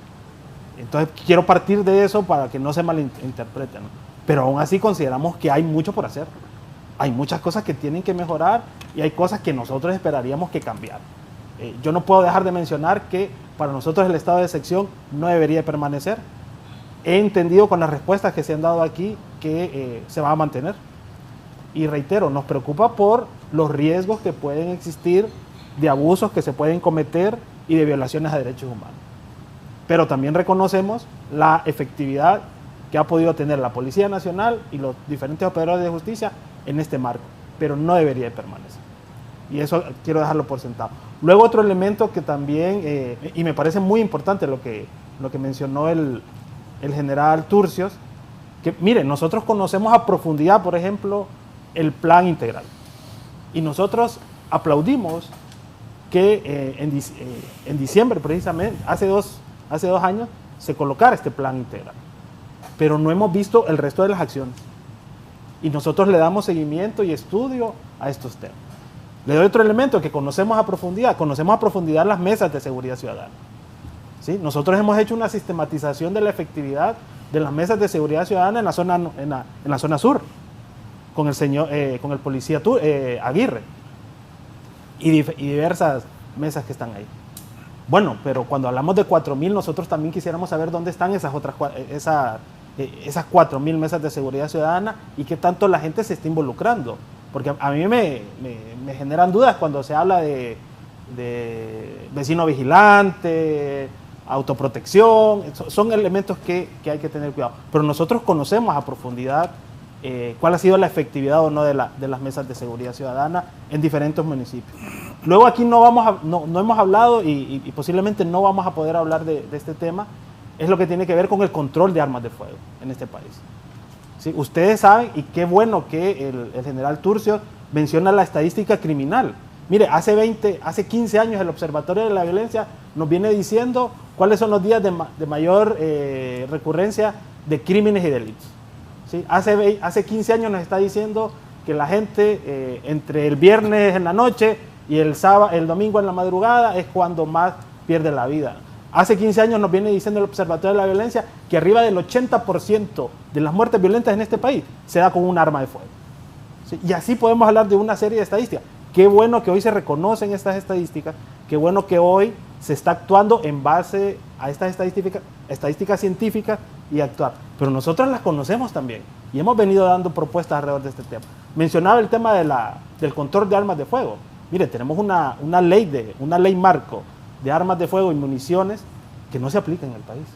Entonces quiero partir de eso para que no se malinterprete, ¿no? Pero aún así consideramos que hay mucho por hacer. Hay muchas cosas que tienen que mejorar y hay cosas que nosotros esperaríamos que cambiaran. Yo no puedo dejar de mencionar que para nosotros el estado de excepción no debería permanecer. He entendido con las respuestas que se han dado aquí que se va a mantener. Y reitero, nos preocupa por los riesgos que pueden existir de abusos que se pueden cometer y de violaciones a derechos humanos. Pero también reconocemos la efectividad que ha podido tener la Policía Nacional y los diferentes operadores de justicia en este marco, pero no debería de permanecer. Y eso quiero dejarlo por sentado. Luego otro elemento que también, y me parece muy importante lo que mencionó el general Turcios, que mire, nosotros conocemos a profundidad, por ejemplo, el plan integral. Y nosotros aplaudimos que en diciembre precisamente, hace dos años, se colocara este plan integral. Pero no hemos visto el resto de las acciones. Y nosotros le damos seguimiento y estudio a estos temas. Le doy otro elemento que conocemos a profundidad las mesas de seguridad ciudadana. ¿Sí? Nosotros hemos hecho una sistematización de la efectividad de las mesas de seguridad ciudadana en la zona sur, con el policía Aguirre y diversas mesas que están ahí. Bueno, pero cuando hablamos de 4.000, nosotros también quisiéramos saber dónde están esas 4.000 mesas de seguridad ciudadana y qué tanto la gente se está involucrando. Porque a mí me generan dudas cuando se habla de vecino vigilante, autoprotección, son elementos que hay que tener cuidado. Pero nosotros conocemos a profundidad cuál ha sido la efectividad o no de las mesas de seguridad ciudadana en diferentes municipios. Luego aquí no hemos hablado y posiblemente no vamos a poder hablar de este tema, es lo que tiene que ver con el control de armas de fuego en este país. ¿Sí? Ustedes saben, y qué bueno que el general Turcios menciona la estadística criminal. Mire, hace 15 años el Observatorio de la Violencia nos viene diciendo cuáles son los días de mayor recurrencia de crímenes y delitos. ¿Sí? Hace 15 años nos está diciendo que la gente entre el viernes en la noche y el domingo en la madrugada es cuando más pierde la vida. Hace 15 años nos viene diciendo el Observatorio de la Violencia que arriba del 80% de las muertes violentas en este país se da con un arma de fuego. ¿Sí? Y así podemos hablar de una serie de estadísticas. Qué bueno que hoy se reconocen estas estadísticas, qué bueno que hoy se está actuando en base a estas estadísticas científicas y actuar. Pero nosotros las conocemos también y hemos venido dando propuestas alrededor de este tema. Mencionaba el tema del control de armas de fuego. Mire, tenemos una ley marco de armas de fuego y municiones que no se aplica en el país.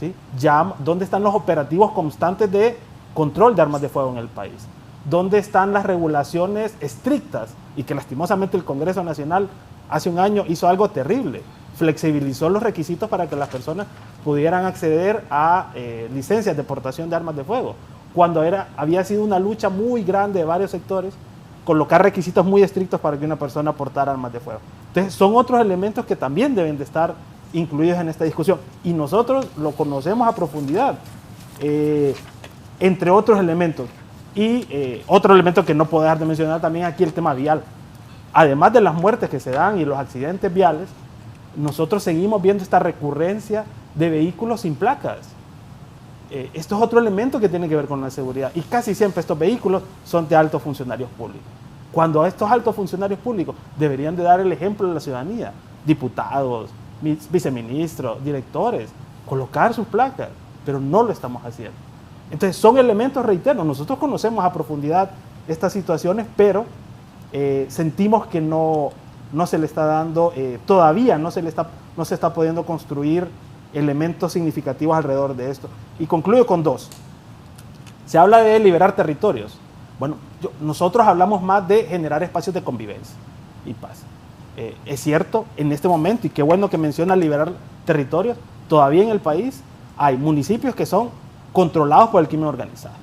¿Sí? Ya, ¿dónde están los operativos constantes de control de armas de fuego en el país? ¿Dónde están las regulaciones estrictas? Y que lastimosamente el Congreso Nacional hace un año hizo algo terrible. Flexibilizó los requisitos para que las personas pudieran acceder a licencias de portación de armas de fuego. Cuando había sido una lucha muy grande de varios sectores, colocar requisitos muy estrictos para que una persona portara armas de fuego. Entonces, son otros elementos que también deben de estar incluidos en esta discusión. Y nosotros lo conocemos a profundidad, entre otros elementos. Y otro elemento que no puedo dejar de mencionar también aquí, el tema vial. Además de las muertes que se dan y los accidentes viales, nosotros seguimos viendo esta recurrencia de vehículos sin placas. Esto es otro elemento que tiene que ver con la seguridad. Y casi siempre estos vehículos son de altos funcionarios públicos. Cuando estos altos funcionarios públicos deberían de dar el ejemplo a la ciudadanía, diputados, viceministros, directores, colocar sus placas, pero no lo estamos haciendo. Entonces son elementos, reitero, nosotros conocemos a profundidad estas situaciones, pero sentimos que no se le está dando, todavía no se está pudiendo construir elementos significativos alrededor de esto. Y concluyo con dos. Se habla de liberar territorios. Bueno, nosotros hablamos más de generar espacios de convivencia y paz. Es cierto, en este momento, y qué bueno que menciona liberar territorios, todavía en el país hay municipios que son controlados por el crimen organizado.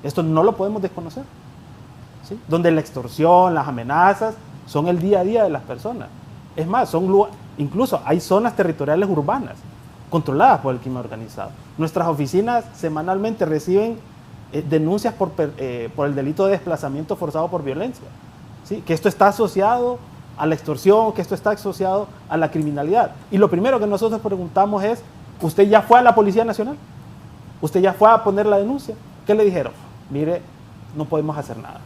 Esto no lo podemos desconocer, ¿sí? Donde la extorsión, las amenazas son el día a día de las personas. Es más, incluso hay zonas territoriales urbanas controladas por el crimen organizado. Nuestras oficinas semanalmente reciben denuncias por el delito de desplazamiento forzado por violencia, ¿sí? Que esto está asociado a la extorsión, que esto está asociado a la criminalidad. Y lo primero que nosotros preguntamos es, ¿usted ya fue a la Policía Nacional? ¿Usted ya fue a poner la denuncia? ¿Qué le dijeron? Mire, no podemos hacer nada,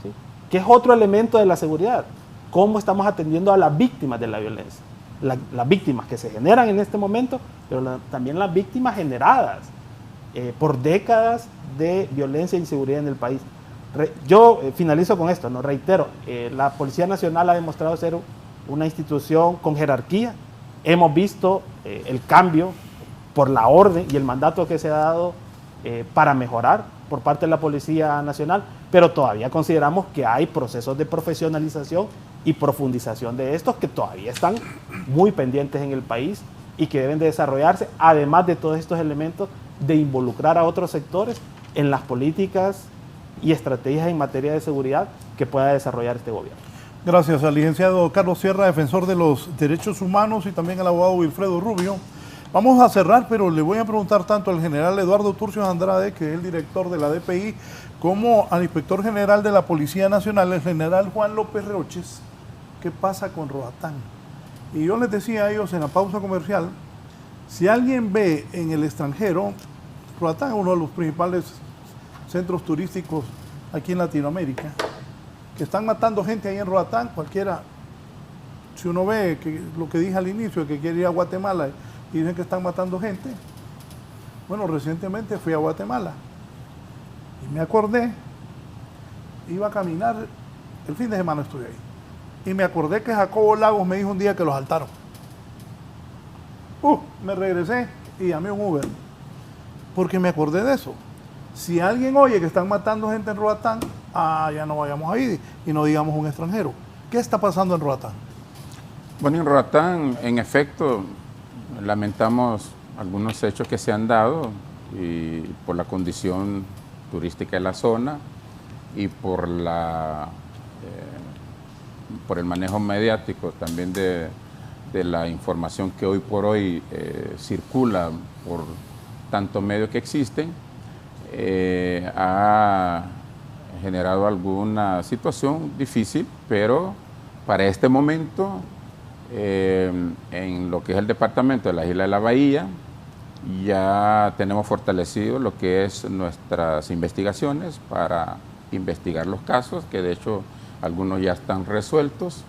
¿sí? ¿Qué es otro elemento de la seguridad? ¿Cómo estamos atendiendo a las víctimas de la violencia? Las víctimas que se generan en este momento, pero también las víctimas generadas por décadas de violencia e inseguridad en el país. Yo finalizo con esto, ¿no? Reitero, la Policía Nacional ha demostrado ser una institución con jerarquía. Hemos visto el cambio por la orden y el mandato que se ha dado para mejorar por parte de la Policía Nacional, pero todavía consideramos que hay procesos de profesionalización y profundización de estos que todavía están muy pendientes en el país y que deben de desarrollarse, además de todos estos elementos de involucrar a otros sectores en las políticas y estrategias en materia de seguridad que pueda desarrollar este gobierno.
Gracias al licenciado Carlos Sierra, defensor de los derechos humanos, y también al abogado Wilfredo Rubio. Vamos a cerrar, pero le voy a preguntar tanto al general Eduardo Turcios Andrade, que es el director de la DPI, como al inspector general de la Policía Nacional, el general Juan López Roches, ¿qué pasa con Roatán? Y yo les decía a ellos en la pausa comercial, si alguien ve en el extranjero, Roatán es uno de los principales centros turísticos aquí en Latinoamérica, que están matando gente ahí en Roatán, cualquiera, si uno ve que lo que dije al inicio, que quiere ir a Guatemala y dicen que están matando gente. Bueno, recientemente fui a Guatemala y me acordé, iba a caminar, el fin de semana estuve ahí, y me acordé que Jacobo Lagos me dijo un día que los asaltaron. Me regresé y llamé un Uber, porque me acordé de eso. Si alguien oye que están matando gente en Roatán, ya no vayamos ahí y no digamos un extranjero. ¿Qué está pasando en Roatán?
Bueno, en Roatán, en efecto, lamentamos algunos hechos que se han dado y por la condición turística de la zona y por por el manejo mediático también de la información que hoy por hoy circula por tantos medios que existen, ha generado alguna situación difícil, pero para este momento, en lo que es el departamento de la Isla de la Bahía, ya tenemos fortalecido lo que es nuestras investigaciones para investigar los casos, que de hecho algunos ya están resueltos,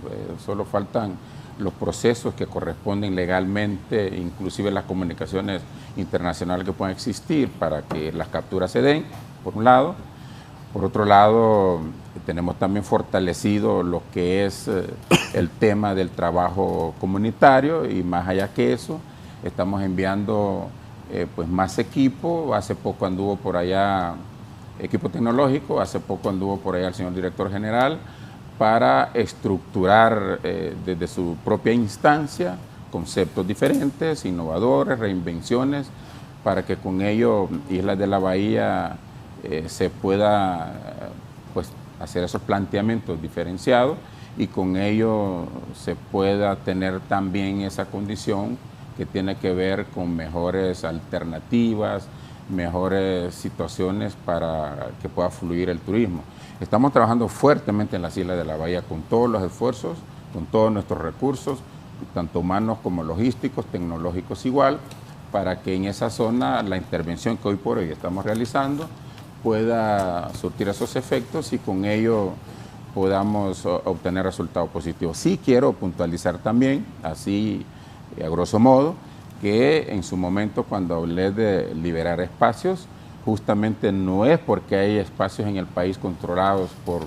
solo faltan los procesos que corresponden legalmente, inclusive las comunicaciones internacionales que puedan existir para que las capturas se den, por un lado. Por otro lado, tenemos también fortalecido lo que es el tema del trabajo comunitario, y más allá que eso, estamos enviando pues más equipo. Hace poco anduvo por allá equipo tecnológico, hace poco anduvo por allá el señor director general para estructurar desde su propia instancia conceptos diferentes, innovadores, reinvenciones, para que con ello Islas de la Bahía se pueda pues, hacer esos planteamientos diferenciados y con ello se pueda tener también esa condición que tiene que ver con mejores alternativas, mejores situaciones para que pueda fluir el turismo. Estamos trabajando fuertemente en las Islas de la Bahía con todos los esfuerzos, con todos nuestros recursos, tanto humanos como logísticos, tecnológicos igual, para que en esa zona la intervención que hoy por hoy estamos realizando pueda surtir esos efectos y con ello podamos obtener resultados positivos. Sí quiero puntualizar también, así a grosso modo, que en su momento cuando hablé de liberar espacios, justamente no es porque hay espacios en el país controlados por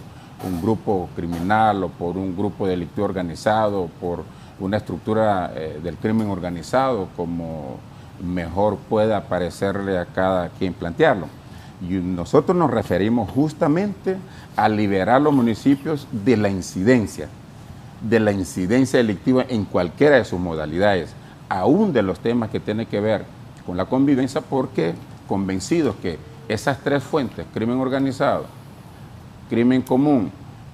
un grupo criminal o por un grupo delictivo organizado, o por una estructura del crimen organizado, como mejor pueda parecerle a cada quien plantearlo. Y nosotros nos referimos justamente a liberar los municipios de la incidencia delictiva en cualquiera de sus modalidades, aún de los temas que tienen que ver con la convivencia, porque convencidos que esas tres fuentes, crimen organizado, crimen común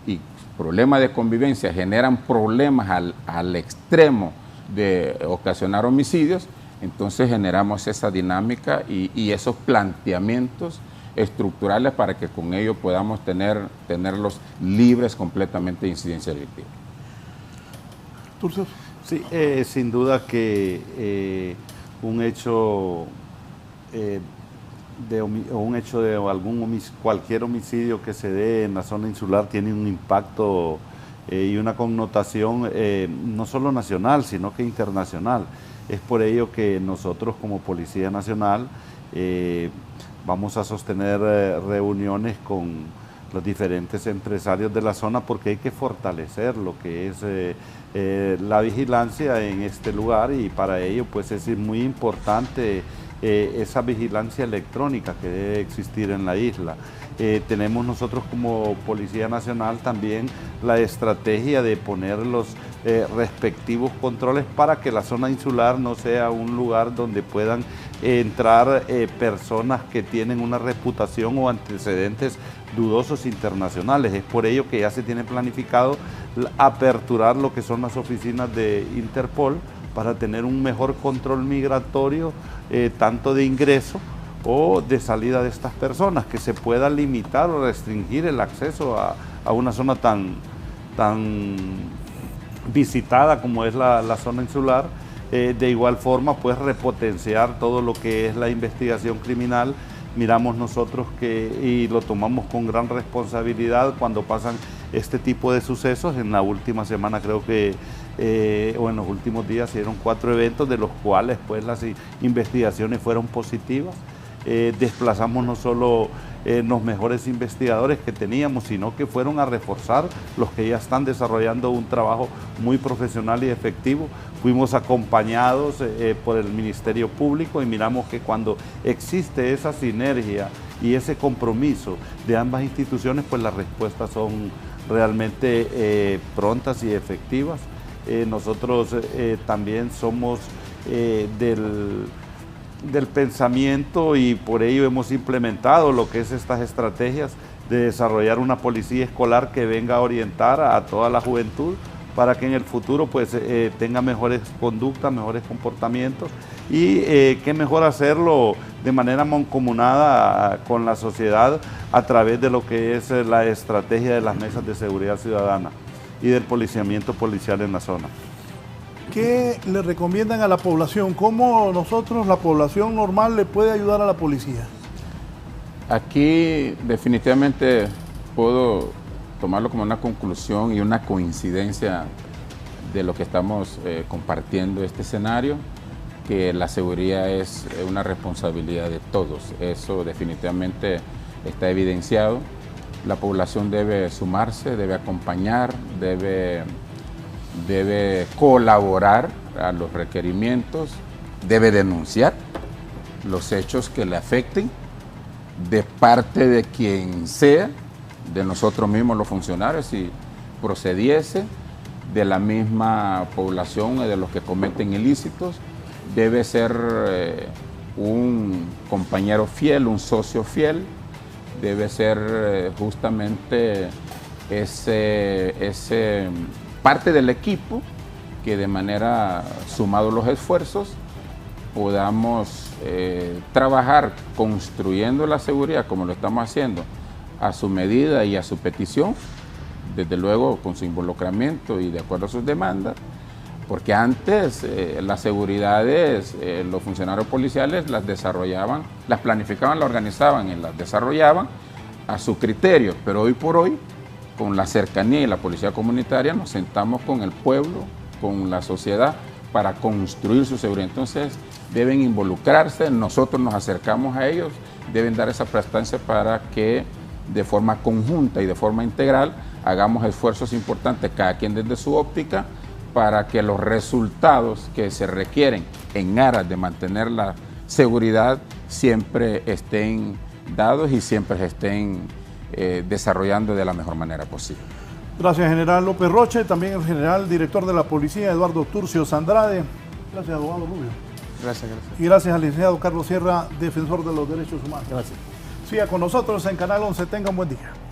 y problema de convivencia, generan problemas al extremo de ocasionar homicidios, entonces generamos esa dinámica y esos planteamientos estructurales para que con ello podamos tenerlos libres completamente de incidencia delictiva.
Turcios.
Sí, sin duda que un hecho de cualquier homicidio que se dé en la zona insular tiene un impacto y una connotación no solo nacional, sino que internacional. Es por ello que nosotros como Policía Nacional vamos a sostener reuniones con los diferentes empresarios de la zona porque hay que fortalecer lo que es la vigilancia en este lugar, y para ello pues es muy importante esa vigilancia electrónica que debe existir en la isla. Tenemos nosotros como Policía Nacional también la estrategia de poner los respectivos controles para que la zona insular no sea un lugar donde puedan entrar personas que tienen una reputación o antecedentes dudosos internacionales. Es por ello que ya se tiene planificado aperturar lo que son las oficinas de Interpol para tener un mejor control migratorio, tanto de ingreso o de salida de estas personas, que se pueda limitar o restringir el acceso a una zona tan visitada como es la zona insular. De igual forma, pues repotenciar todo lo que es la investigación criminal. Miramos nosotros y lo tomamos con gran responsabilidad cuando pasan este tipo de sucesos. En la última semana creo que, o en los últimos días, se dieron 4 eventos, de los cuales pues las investigaciones fueron positivas. Desplazamos no solo los mejores investigadores que teníamos, sino que fueron a reforzar los que ya están desarrollando un trabajo muy profesional y efectivo. Fuimos acompañados por el Ministerio Público y miramos que cuando existe esa sinergia y ese compromiso de ambas instituciones, pues las respuestas son realmente prontas y efectivas. Nosotros también somos del pensamiento, y por ello hemos implementado lo que es estas estrategias de desarrollar una policía escolar que venga a orientar a toda la juventud para que en el futuro pues tenga mejores conductas, mejores comportamientos, y qué mejor hacerlo de manera mancomunada con la sociedad a través de lo que es la estrategia de las mesas de seguridad ciudadana y del policiamiento policial en la zona.
¿Qué le recomiendan a la población? ¿Cómo nosotros, la población normal, le puede ayudar a la policía?
Aquí definitivamente puedo tomarlo como una conclusión y una coincidencia de lo que estamos compartiendo este escenario, que la seguridad es una responsabilidad de todos. Eso definitivamente está evidenciado. La población debe sumarse, debe acompañar, debe colaborar a los requerimientos, debe denunciar los hechos que le afecten de parte de quien sea, de nosotros mismos los funcionarios, si procediese, de la misma población y de los que cometen ilícitos. Debe ser un compañero fiel, un socio fiel, debe ser justamente ese parte del equipo que de manera, sumados los esfuerzos, podamos trabajar construyendo la seguridad como lo estamos haciendo a su medida y a su petición, desde luego con su involucramiento y de acuerdo a sus demandas, porque antes las seguridades, los funcionarios policiales las desarrollaban, las planificaban, las organizaban y las desarrollaban a su criterio, pero hoy por hoy, con la cercanía y la policía comunitaria, nos sentamos con el pueblo, con la sociedad, para construir su seguridad. Entonces, deben involucrarse, nosotros nos acercamos a ellos, deben dar esa prestancia para que de forma conjunta y de forma integral hagamos esfuerzos importantes, cada quien desde su óptica, para que los resultados que se requieren en aras de mantener la seguridad siempre estén dados y siempre se estén desarrollando de la mejor manera posible.
Gracias, general López Roche, también el general director de la policía, Eduardo Turcios Andrade. Gracias, abogado Rubio.
Gracias, gracias.
Y gracias al licenciado Carlos Sierra, defensor de los derechos humanos.
Gracias.
Siga con nosotros en Canal 11. Tenga un buen día.